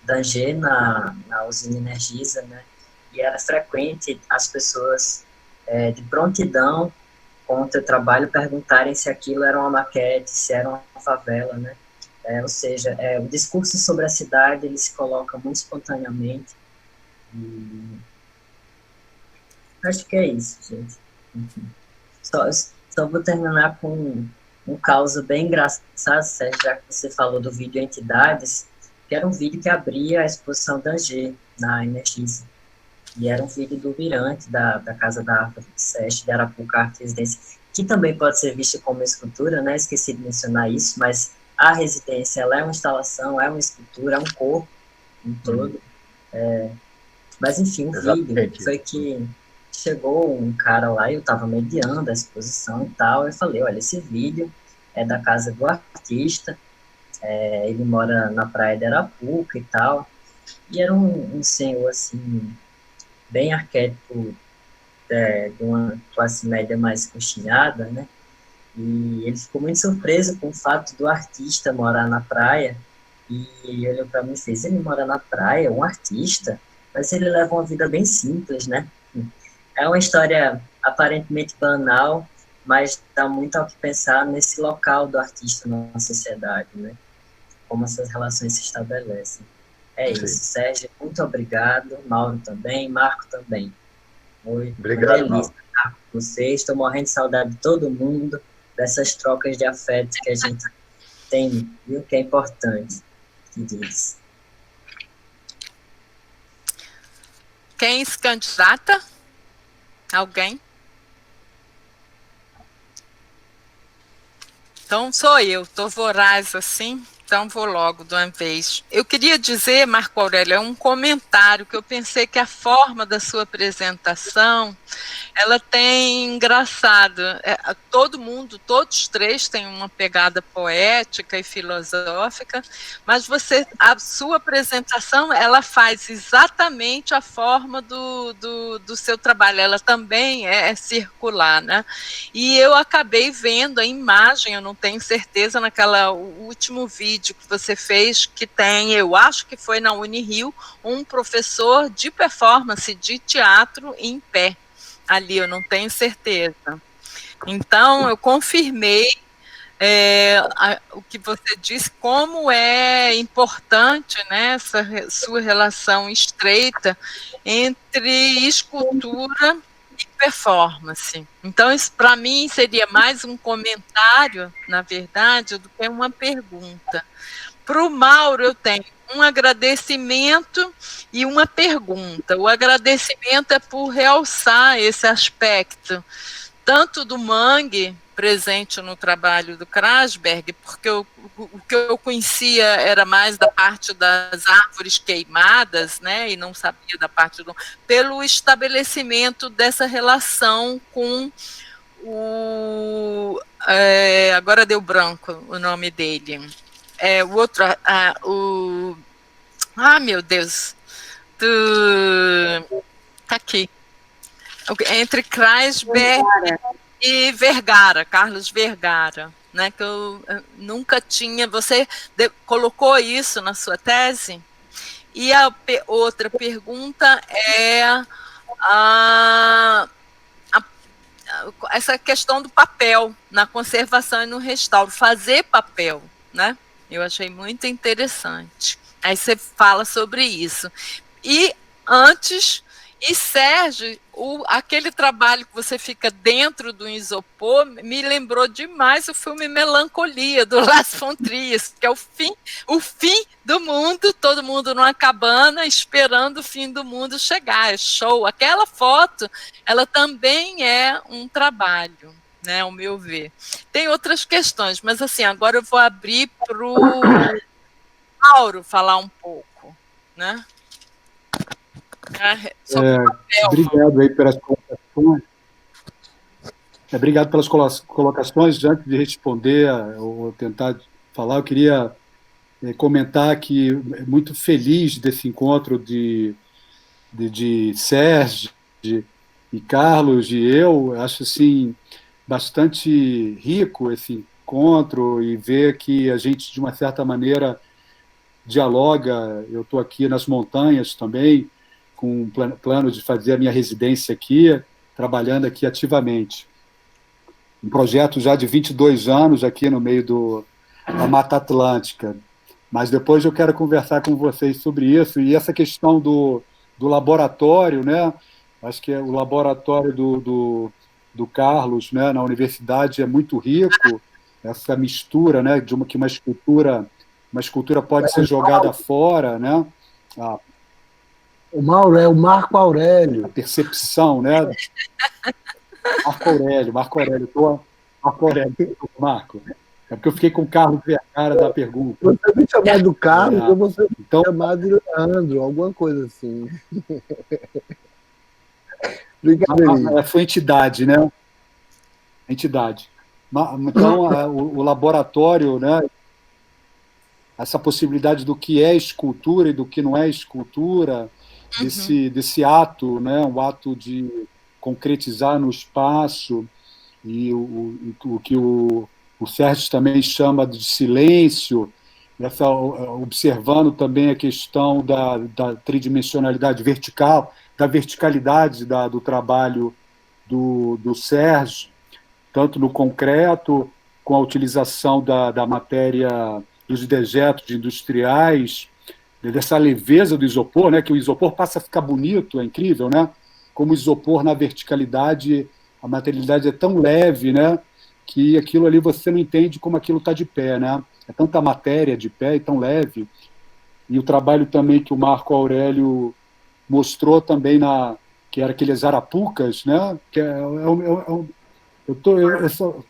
S5: Danger na usina Energisa, né? E era frequente as pessoas de prontidão com o teu trabalho perguntarem se aquilo era uma maquete, se era uma favela, né? Ou seja, o discurso sobre a cidade ele se coloca muito espontaneamente. E acho que é isso, gente. Enfim. Só vou terminar com um caso bem engraçado, Sérgio, já que você falou do vídeo Entidades, que era um vídeo que abria a exposição Danger na Energisa. E era um vídeo do Mirante, da Casa da Árvore de Seste, de Arapuca Arte Residência, que também pode ser vista como escultura, né? Esqueci de mencionar isso, mas a residência ela é uma instalação, é uma escultura, é um corpo em todo. Mas, enfim, o vídeo foi que chegou um cara lá e eu estava mediando a exposição e tal, eu falei, olha, esse vídeo é da casa do artista, ele mora na praia de Arapuca e tal, e era um senhor, assim, bem arquétipo de uma classe média mais coxinhada, né? E ele ficou muito surpreso com o fato do artista morar na praia, e ele olhou para mim e fez, ele mora na praia, um artista? Mas ele leva uma vida bem simples, né? É uma história aparentemente banal, mas dá muito ao que pensar nesse local do artista na sociedade, né? Como essas relações se estabelecem. É isso, Sérgio, muito obrigado, Mauro também, Marco também. Foi
S4: Obrigado,
S5: uma delícia estar com vocês, estou morrendo de saudade de todo mundo, dessas trocas de afetos que a gente tem, viu, que é importante, que diz.
S1: Quem se candidata? Alguém? Então sou eu, tô voraz assim, então vou logo de uma vez. Eu queria dizer, Marco Aurélio, é um comentário que eu pensei que a forma da sua apresentação, ela tem engraçado. Todo mundo, todos três têm uma pegada poética e filosófica, mas a sua apresentação, ela faz exatamente a forma do seu trabalho. Ela também é circular, né? E eu acabei vendo a imagem, eu não tenho certeza, o último vídeo que você fez, que tem, eu acho que foi na Unirio, um professor de performance, de teatro em pé, ali, eu não tenho certeza. Então, eu confirmei o que você disse, como é importante, né, essa sua relação estreita entre escultura e performance. Então, isso para mim seria mais um comentário, na verdade, do que uma pergunta. Para o Mauro, eu tenho um agradecimento e uma pergunta. O agradecimento é por realçar esse aspecto, tanto do mangue presente no trabalho do Krasberg, porque o que eu conhecia era mais da parte das árvores queimadas, né, e não sabia da parte pelo estabelecimento dessa relação com agora deu branco o nome dele. O outro, meu Deus, tá aqui, entre Krasberg e Vergara, Carlos Vergara, né, que eu nunca tinha, você colocou isso na sua tese? E a outra pergunta é essa questão do papel na conservação e no restauro, fazer papel, né? Eu achei muito interessante. Aí você fala sobre isso. E antes, Sérgio, aquele trabalho que você fica dentro do isopor me lembrou demais o filme Melancolia, do Lars von Trier, que é o fim do mundo, todo mundo numa cabana esperando o fim do mundo chegar. É show. Aquela foto, ela também é um trabalho, né, ao meu ver. Tem outras questões, mas assim, agora eu vou abrir para o Mauro falar um pouco, né?
S3: Obrigado aí pelas colocações. Obrigado pelas colocações. Antes de responder ou tentar falar, eu queria comentar que muito feliz desse encontro de Sérgio e Carlos e eu. Acho assim bastante rico esse encontro e ver que a gente, de uma certa maneira, dialoga. Eu estou aqui nas montanhas também, com um plano de fazer a minha residência aqui, trabalhando aqui ativamente. Um projeto já de 22 anos aqui no meio da Mata Atlântica. Mas depois eu quero conversar com vocês sobre isso. E essa questão do laboratório, né? Acho que o laboratório do Carlos, né, na universidade é muito rico, essa mistura, né, que uma escultura pode ser jogada fora, né?
S2: O Mauro é o Marco Aurélio.
S3: A percepção, né? Marco Aurélio. Marco. É porque eu fiquei com o Carlos Vergara da pergunta.
S2: Você me chamar do Carlos, ou você me chamar de Leandro, alguma coisa assim.
S3: Obrigado. Foi entidade, né? Entidade. Então, o laboratório, né? Essa possibilidade do que é escultura e do que não é escultura, desse ato, né? Um ato de concretizar no espaço, e o que o Sérgio também chama de silêncio, observando também a questão da tridimensionalidade vertical, da verticalidade do trabalho do Sérgio, tanto no concreto, com a utilização da matéria, dos dejetos industriais, dessa leveza do isopor, né, que o isopor passa a ficar bonito, é incrível, né? Como o isopor na verticalidade, a materialidade é tão leve, né, que aquilo ali você não entende como aquilo está de pé, né? É tanta matéria de pé e tão leve. E o trabalho também que o Marco Aurélio mostrou também, que era aqueles arapucas, né? Que eu sou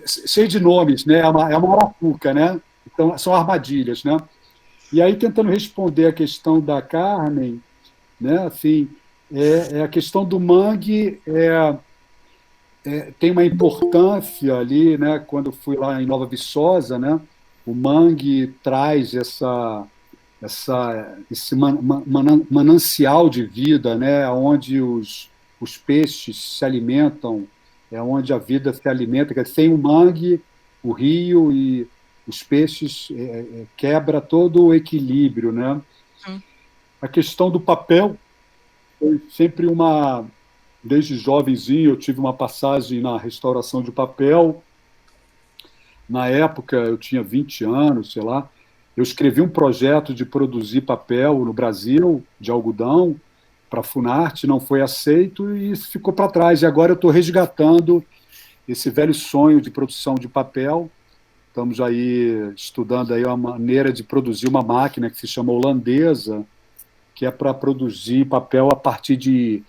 S3: cheio de nomes, né? É uma arapuca, né? Então, são armadilhas, né? E aí, tentando responder a questão da Carmen, né, assim, a questão do mangue tem uma importância ali, né? Quando eu fui lá em Nova Viçosa, né? O mangue traz esse manancial de vida, né? Onde os peixes se alimentam, é onde a vida se alimenta. Sem o mangue, o rio e os peixes quebra todo o equilíbrio, né? A questão do papel foi sempre desde jovenzinho eu tive uma passagem na restauração de papel. Na época eu tinha 20 anos, sei lá. Eu escrevi um projeto de produzir papel no Brasil, de algodão, para a Funarte, não foi aceito e isso ficou para trás. E agora eu estou resgatando esse velho sonho de produção de papel. Estamos aí estudando aí uma maneira de produzir uma máquina que se chama holandesa, que é para produzir papel a partir de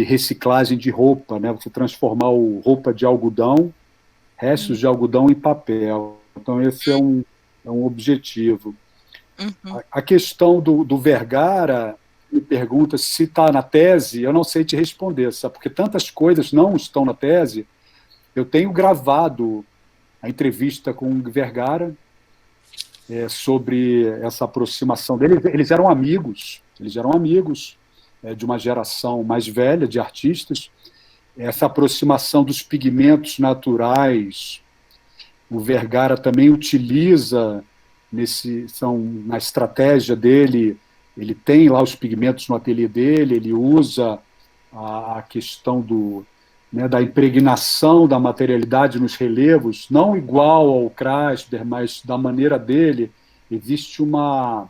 S3: reciclagem de roupa, né? Você transformar roupa de algodão, restos de algodão em papel. Então, esse é um objetivo. A questão do Vergara, me pergunta se está na tese, eu não sei te responder, sabe? Porque tantas coisas não estão na tese. Eu tenho gravado a entrevista com o Vergara sobre essa aproximação dele. Eles eram amigos de uma geração mais velha de artistas. Essa aproximação dos pigmentos naturais, o Vergara também utiliza na estratégia dele, ele tem lá os pigmentos no ateliê dele, ele usa a questão da impregnação da materialidade nos relevos, não igual ao Krasber, mas da maneira dele. Existe uma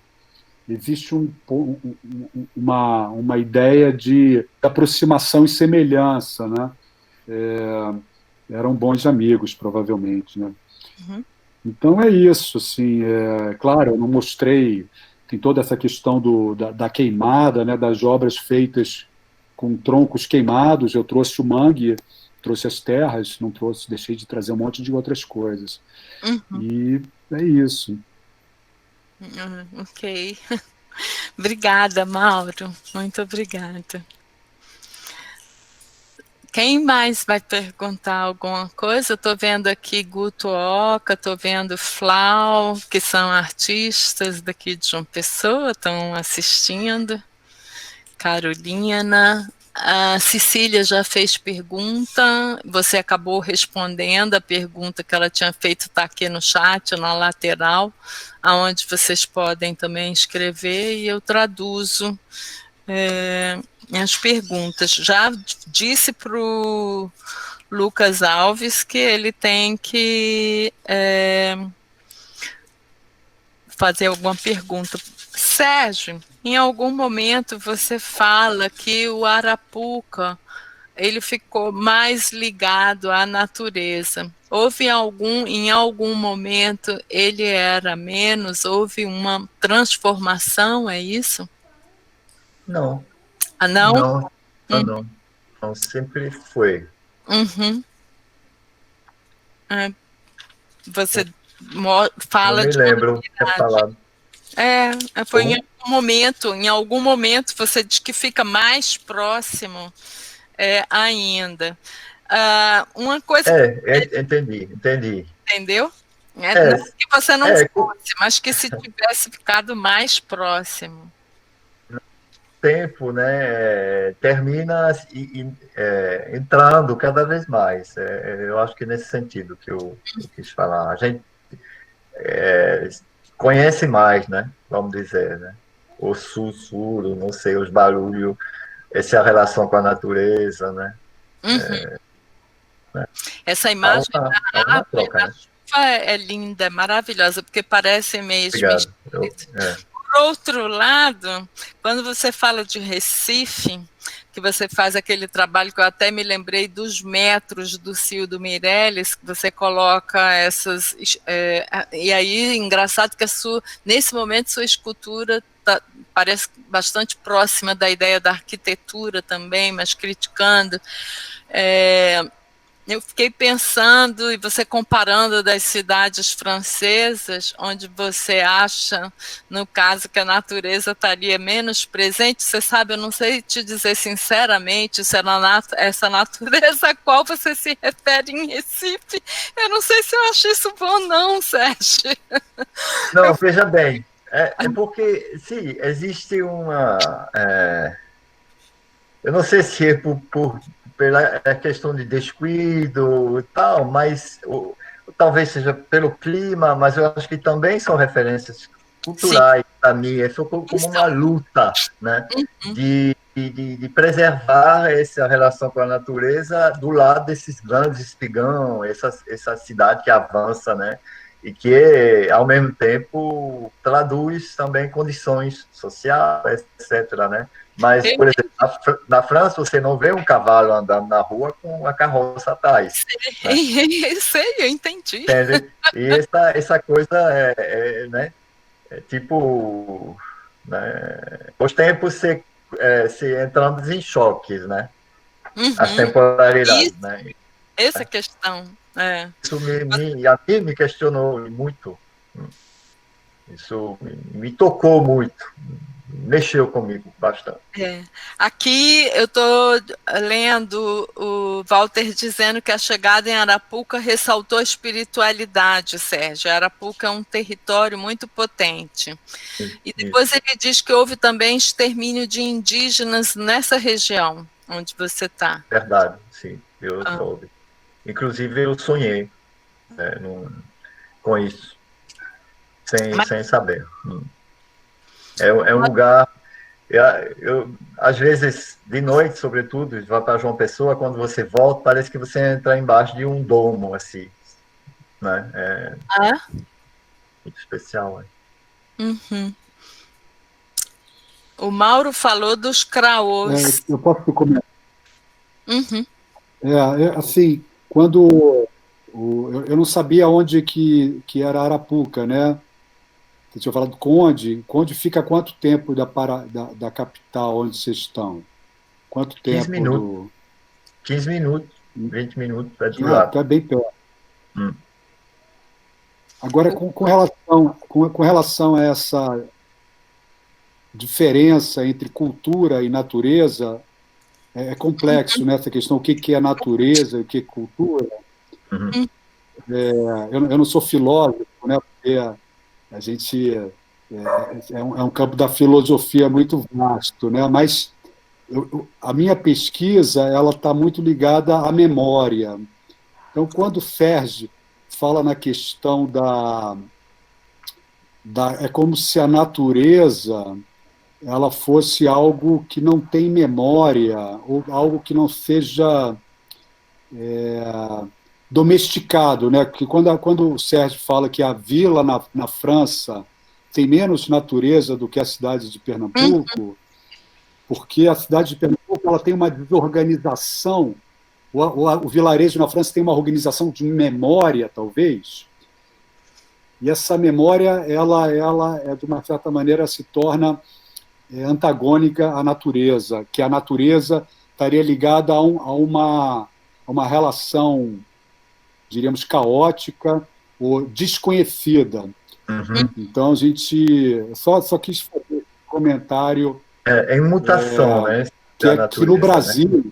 S3: ideia de aproximação e semelhança, né? Eram bons amigos, provavelmente, né? Então é isso, assim, claro, eu não mostrei, tem toda essa questão da queimada, né, das obras feitas com troncos queimados. Eu trouxe o mangue, trouxe as terras, não trouxe, deixei de trazer um monte de outras coisas. E é isso.
S1: Ok. Obrigada, Mauro. Muito obrigada. Quem mais vai perguntar alguma coisa? Estou vendo aqui Guto Oca, estou vendo Flau, que são artistas daqui de João Pessoa, estão assistindo. Carolina. A Cecília já fez pergunta, você acabou respondendo a pergunta que ela tinha feito, está aqui no chat, na lateral, onde vocês podem também escrever e eu traduzo as perguntas. Já disse para o Lucas Alves que ele tem que fazer alguma pergunta. Sérgio, em algum momento você fala que o Arapuca ele ficou mais ligado à natureza. Em algum momento ele era menos? Houve uma transformação, é isso?
S4: Não.
S1: Ah, não?
S4: Não, sempre foi.
S1: Você fala
S4: não me
S1: de
S4: lembro de ter falado.
S1: Foi em algum momento você diz que fica mais próximo ainda. Uma coisa
S4: entendi.
S1: Entendeu? Não que você não fosse, mas que se tivesse ficado mais próximo.
S4: Tempo, né, termina entrando cada vez mais. Eu acho que nesse sentido que eu quis falar. A gente conhece mais, né, vamos dizer, né, o sussurro, não sei, os barulhos, essa relação com a natureza, né.
S1: Essa imagem da árvore, a chuva é linda, é maravilhosa, porque parece mesmo...
S4: Obrigado.
S1: Por outro lado, quando você fala de Recife, que você faz aquele trabalho que eu até me lembrei dos metros do Cildo Meirelles, que você coloca essas... e aí, engraçado que nesse momento sua escultura parece bastante próxima da ideia da arquitetura também, mas criticando... Eu fiquei pensando, e você comparando das cidades francesas, onde você acha, no caso, que a natureza estaria menos presente, você sabe, eu não sei te dizer sinceramente se essa natureza a qual você se refere em Recife, eu não sei se eu acho isso bom não, Sérgio.
S4: Não, veja bem, é porque, sim, existe uma... eu não sei se é pela questão de descuido e tal, mas talvez seja pelo clima, mas eu acho que também são referências culturais para mim. É como uma luta, né, de preservar essa relação com a natureza do lado desses grandes espigão, essa cidade que avança, né, e que, ao mesmo tempo, traduz também condições sociais, etc., né? Mas, por exemplo, na França, você não vê um cavalo andando na rua com a carroça atrás.
S1: Sei, eu entendi.
S4: Entende? E essa coisa né, tipo... Né, os tempos se entrando em choques, né? As temporalidades,
S1: Isso,
S4: né?
S1: essa questão.
S4: Isso a mim me questionou muito. Isso me tocou muito. Mexeu comigo bastante.
S1: Aqui eu estou lendo o Walter dizendo que a chegada em Arapuca ressaltou a espiritualidade, Sérgio. Arapuca é um território muito potente. E depois ele diz que houve também extermínio de indígenas nessa região onde você está.
S4: Verdade, sim, eu soube. Inclusive eu sonhei com isso, sem saber. É um lugar... às vezes, de noite, sobretudo, vai para João Pessoa, quando você volta, parece que você entra embaixo de um domo, assim, né? Muito especial,
S1: O Mauro falou dos craôs.
S3: Eu posso comentar? Assim, quando eu não sabia onde que era Arapuca, né? Você tinha falado Conde. Conde fica quanto tempo da capital onde vocês estão? Quanto
S4: 15
S3: tempo
S4: minutos. 15 minutos, 20 minutos, é do lado.
S3: Então é bem perto. Agora, com relação a essa diferença entre cultura e natureza, é complexo, né, essa questão, o que é natureza e o que é cultura. Eu não sou filósofo, né, porque a gente é um campo da filosofia muito vasto, né, mas a minha pesquisa ela está muito ligada à memória. Então, quando o Ferge fala na questão é como se a natureza ela fosse algo que não tem memória, ou algo que não seja domesticado, né? Que quando o Sérgio fala que a vila na França tem menos natureza do que a cidade de Pernambuco, porque a cidade de Pernambuco ela tem uma desorganização, o vilarejo na França tem uma organização de memória, talvez, e essa memória, ela de uma certa maneira, se torna antagônica à natureza, que a natureza estaria ligada a uma relação, diríamos, caótica ou desconhecida. Então, a gente só quis fazer esse comentário.
S4: Em mutação, né?
S3: Que no Brasil... Né?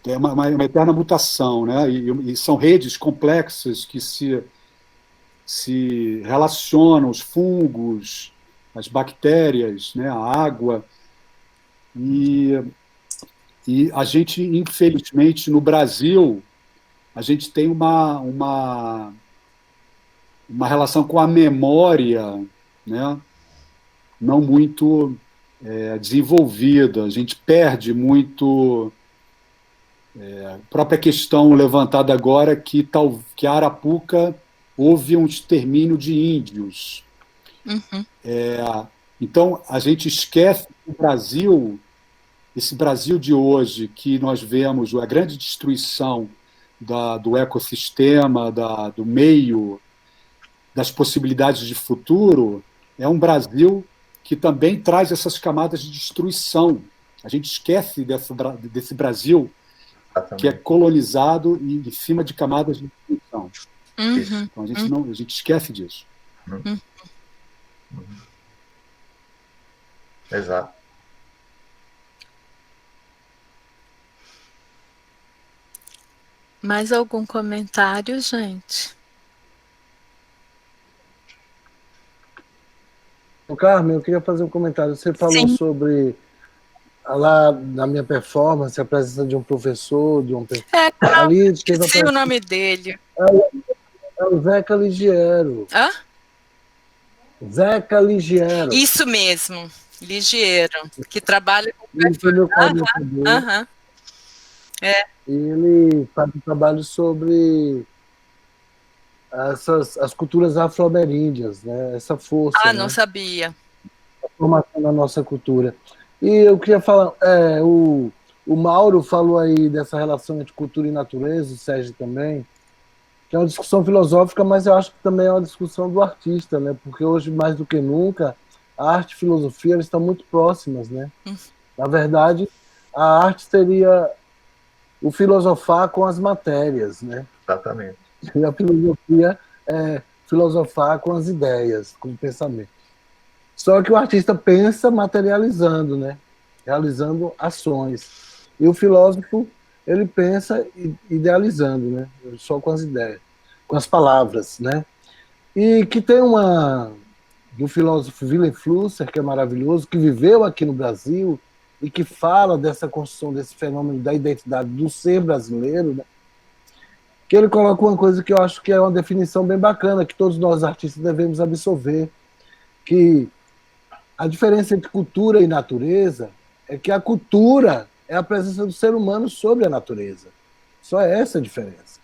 S3: É uma eterna mutação, né? E são redes complexas que se relacionam, os fungos, as bactérias, né? A água. E a gente, infelizmente, no Brasil, a gente tem uma relação com a memória, né? Não muito desenvolvida. A gente perde muito... A própria questão levantada agora que a Arapuca houve um extermínio de índios. Então, a gente esquece o Brasil, esse Brasil de hoje, que nós vemos a grande destruição do ecossistema, do meio, das possibilidades de futuro, é um Brasil que também traz essas camadas de destruição. A gente esquece desse Brasil que é colonizado em cima de camadas de discussão. Então a gente esquece disso.
S4: Exato.
S1: Mais algum comentário, gente?
S2: Carmen, eu queria fazer um comentário. Você falou sobre lá na minha performance, a presença de um professor, de um
S1: ali esqueci o nome dele.
S2: É o Zeca Ligiero.
S1: Hã?
S2: Zeca Ligiero.
S1: Isso mesmo, Ligiero, que trabalha com
S2: ele foi meu coordenador. Ele faz um trabalho sobre as culturas afro-ameríndias, né? Essa força.
S1: Não sabia.
S2: A formação da nossa cultura. E eu queria falar, o Mauro falou aí dessa relação entre cultura e natureza, o Sérgio também, que é uma discussão filosófica, mas eu acho que também é uma discussão do artista, né? Porque hoje, mais do que nunca, a arte e a filosofia elas estão muito próximas, né? Na verdade, a arte seria o filosofar com as matérias, né?
S4: Exatamente.
S2: E a filosofia é filosofar com as ideias, com o pensamento. Só que o artista pensa materializando, né? Realizando ações. E o filósofo, ele pensa idealizando, né? Só com as ideias, com as palavras, né? E que tem do filósofo Willem Flusser, que é maravilhoso, que viveu aqui no Brasil e que fala dessa construção desse fenômeno da identidade do ser brasileiro, né? Que ele coloca uma coisa que eu acho que é uma definição bem bacana, que todos nós artistas devemos absorver, que a diferença entre cultura e natureza é que a cultura é a presença do ser humano sobre a natureza. Só é essa a diferença.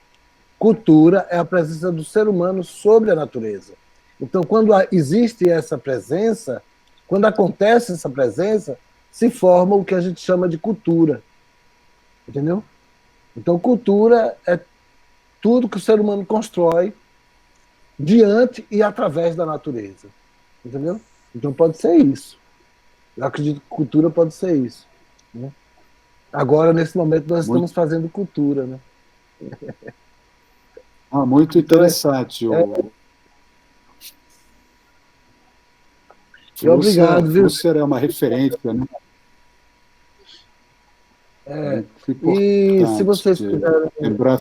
S2: Cultura é a presença do ser humano sobre a natureza. Então, quando existe essa presença, quando acontece essa presença, se forma o que a gente chama de cultura. Entendeu? Então, cultura é tudo que o ser humano constrói diante e através da natureza. Entendeu? Então pode ser isso. Eu acredito que cultura pode ser isso. Né? Agora, nesse momento, nós estamos fazendo cultura. Né?
S3: Muito interessante.
S2: Obrigado, viu?
S3: Flusser é uma referência, né?
S2: E se vocês puderem...
S3: lembrar.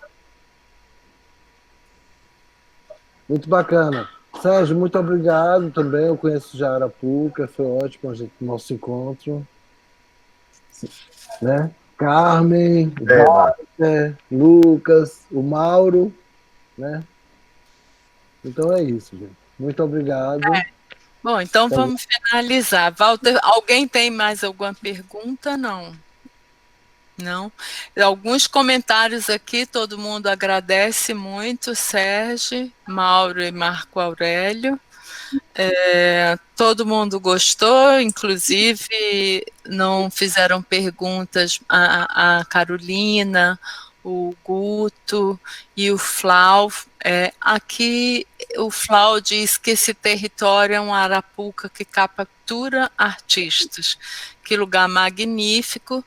S2: Muito bacana. Sérgio, muito obrigado também. Eu conheço já Arapuca, foi ótimo o nosso encontro. Né? Carmen, Walter, Lucas, o Mauro. Né? Então é isso, gente. Muito obrigado.
S1: Bom, então vamos finalizar. Walter, alguém tem mais alguma pergunta? Não. Não? Alguns comentários aqui, todo mundo agradece muito, Sérgio, Mauro e Marco Aurélio. Todo mundo gostou, inclusive não fizeram perguntas a Carolina, o Guto e o Flau. Aqui o Flau diz que esse território é um Arapuca que captura artistas. Que lugar magnífico,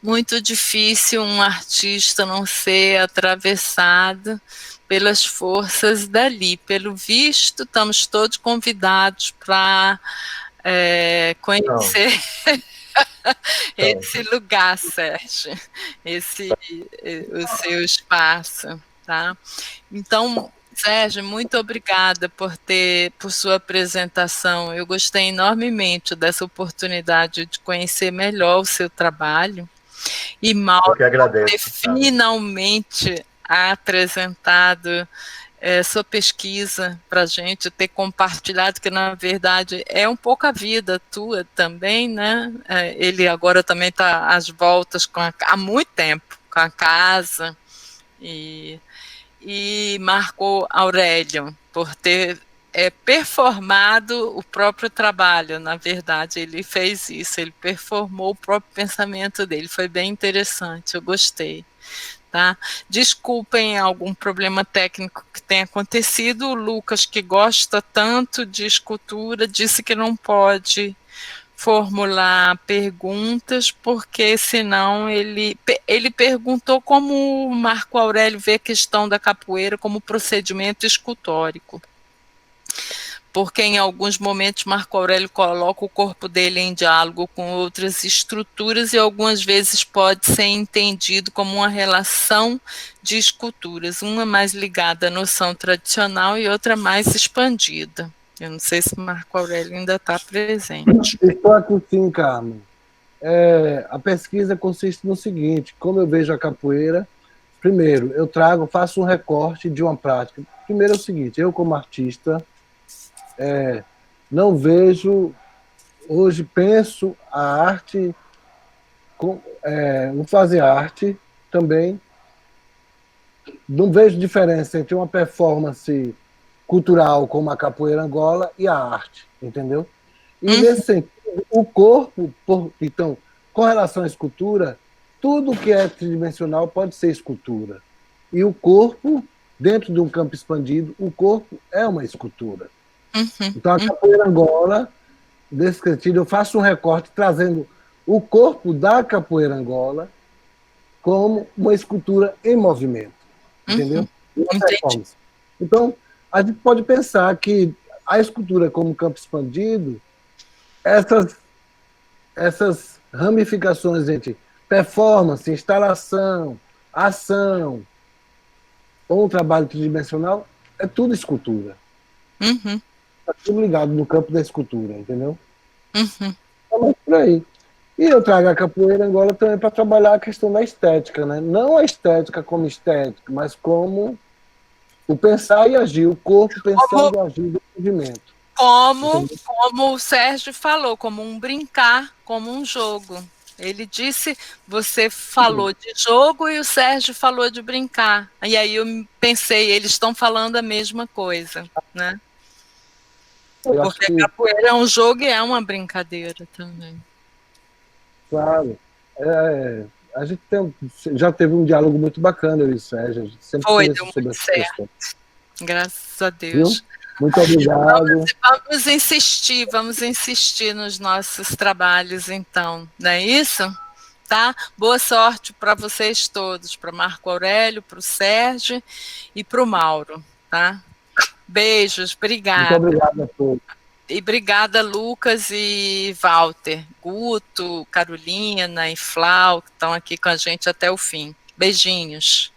S1: muito difícil um artista não ser atravessado pelas forças dali. Pelo visto, estamos todos convidados para conhecer esse lugar, Sérgio, o seu espaço, tá? Então, Sérgio, muito obrigada por sua apresentação. Eu gostei enormemente dessa oportunidade de conhecer melhor o seu trabalho. E Mauro, por ter finalmente apresentado sua pesquisa para a gente, ter compartilhado, que na verdade é um pouco a vida tua também, né? Ele agora também está às voltas há muito tempo com a casa, e Marco Aurélio, por ter performado o próprio trabalho. Na verdade, ele fez isso, ele performou o próprio pensamento dele, foi bem interessante, eu gostei. Tá? Desculpem algum problema técnico que tenha acontecido, o Lucas, que gosta tanto de escultura, disse que não pode formular perguntas, porque senão ele perguntou como o Marco Aurélio vê a questão da capoeira como procedimento escultórico. Porque em alguns momentos Marco Aurélio coloca o corpo dele em diálogo com outras estruturas e algumas vezes pode ser entendido como uma relação de esculturas, uma mais ligada à noção tradicional e outra mais expandida. Eu não sei se Marco Aurélio ainda está presente.
S2: Estou aqui sim, Carmen. A pesquisa consiste no seguinte: como eu vejo a capoeira, primeiro, eu faço um recorte de uma prática. Primeiro é o seguinte: eu como artista, não vejo, hoje penso a arte, vou fazer arte também, não vejo diferença entre uma performance cultural como a capoeira Angola e a arte, entendeu? E nesse sentido, o corpo, então, com relação à escultura, tudo que é tridimensional pode ser escultura. E o corpo, dentro de um campo expandido, o corpo é uma escultura. Então, a capoeira Angola, nesse sentido, eu faço um recorte trazendo o corpo da capoeira Angola como uma escultura em movimento. Entendeu? Então, a gente pode pensar que a escultura como campo expandido, essas ramificações entre performance, instalação, ação, ou um trabalho tridimensional, é tudo escultura. Está tudo ligado no campo da escultura, entendeu? Então, é por aí. E eu trago a capoeira agora também para trabalhar a questão da estética, né? Não a estética como estética, mas como o pensar e agir, o corpo pensando e agindo no movimento.
S1: Como o Sérgio falou, como um brincar, como um jogo. Ele disse, você falou de jogo e o Sérgio falou de brincar. E aí eu pensei, eles estão falando a mesma coisa, né? Porque a capoeira é um jogo e é uma brincadeira também.
S2: Claro. A gente já teve um diálogo muito bacana, eu e o Sérgio. A gente sempre
S1: deu muito certo. Graças a Deus.
S2: Viu? Muito obrigado.
S1: Vamos insistir nos nossos trabalhos, então. Não é isso? Tá? Boa sorte para vocês todos, para Marco Aurélio, para o Sérgio e para o Mauro, tá? Beijos, obrigada.
S2: Muito obrigado a todos.
S1: E obrigada, Lucas e Walter, Guto, Carolina e Flau, que estão aqui com a gente até o fim. Beijinhos.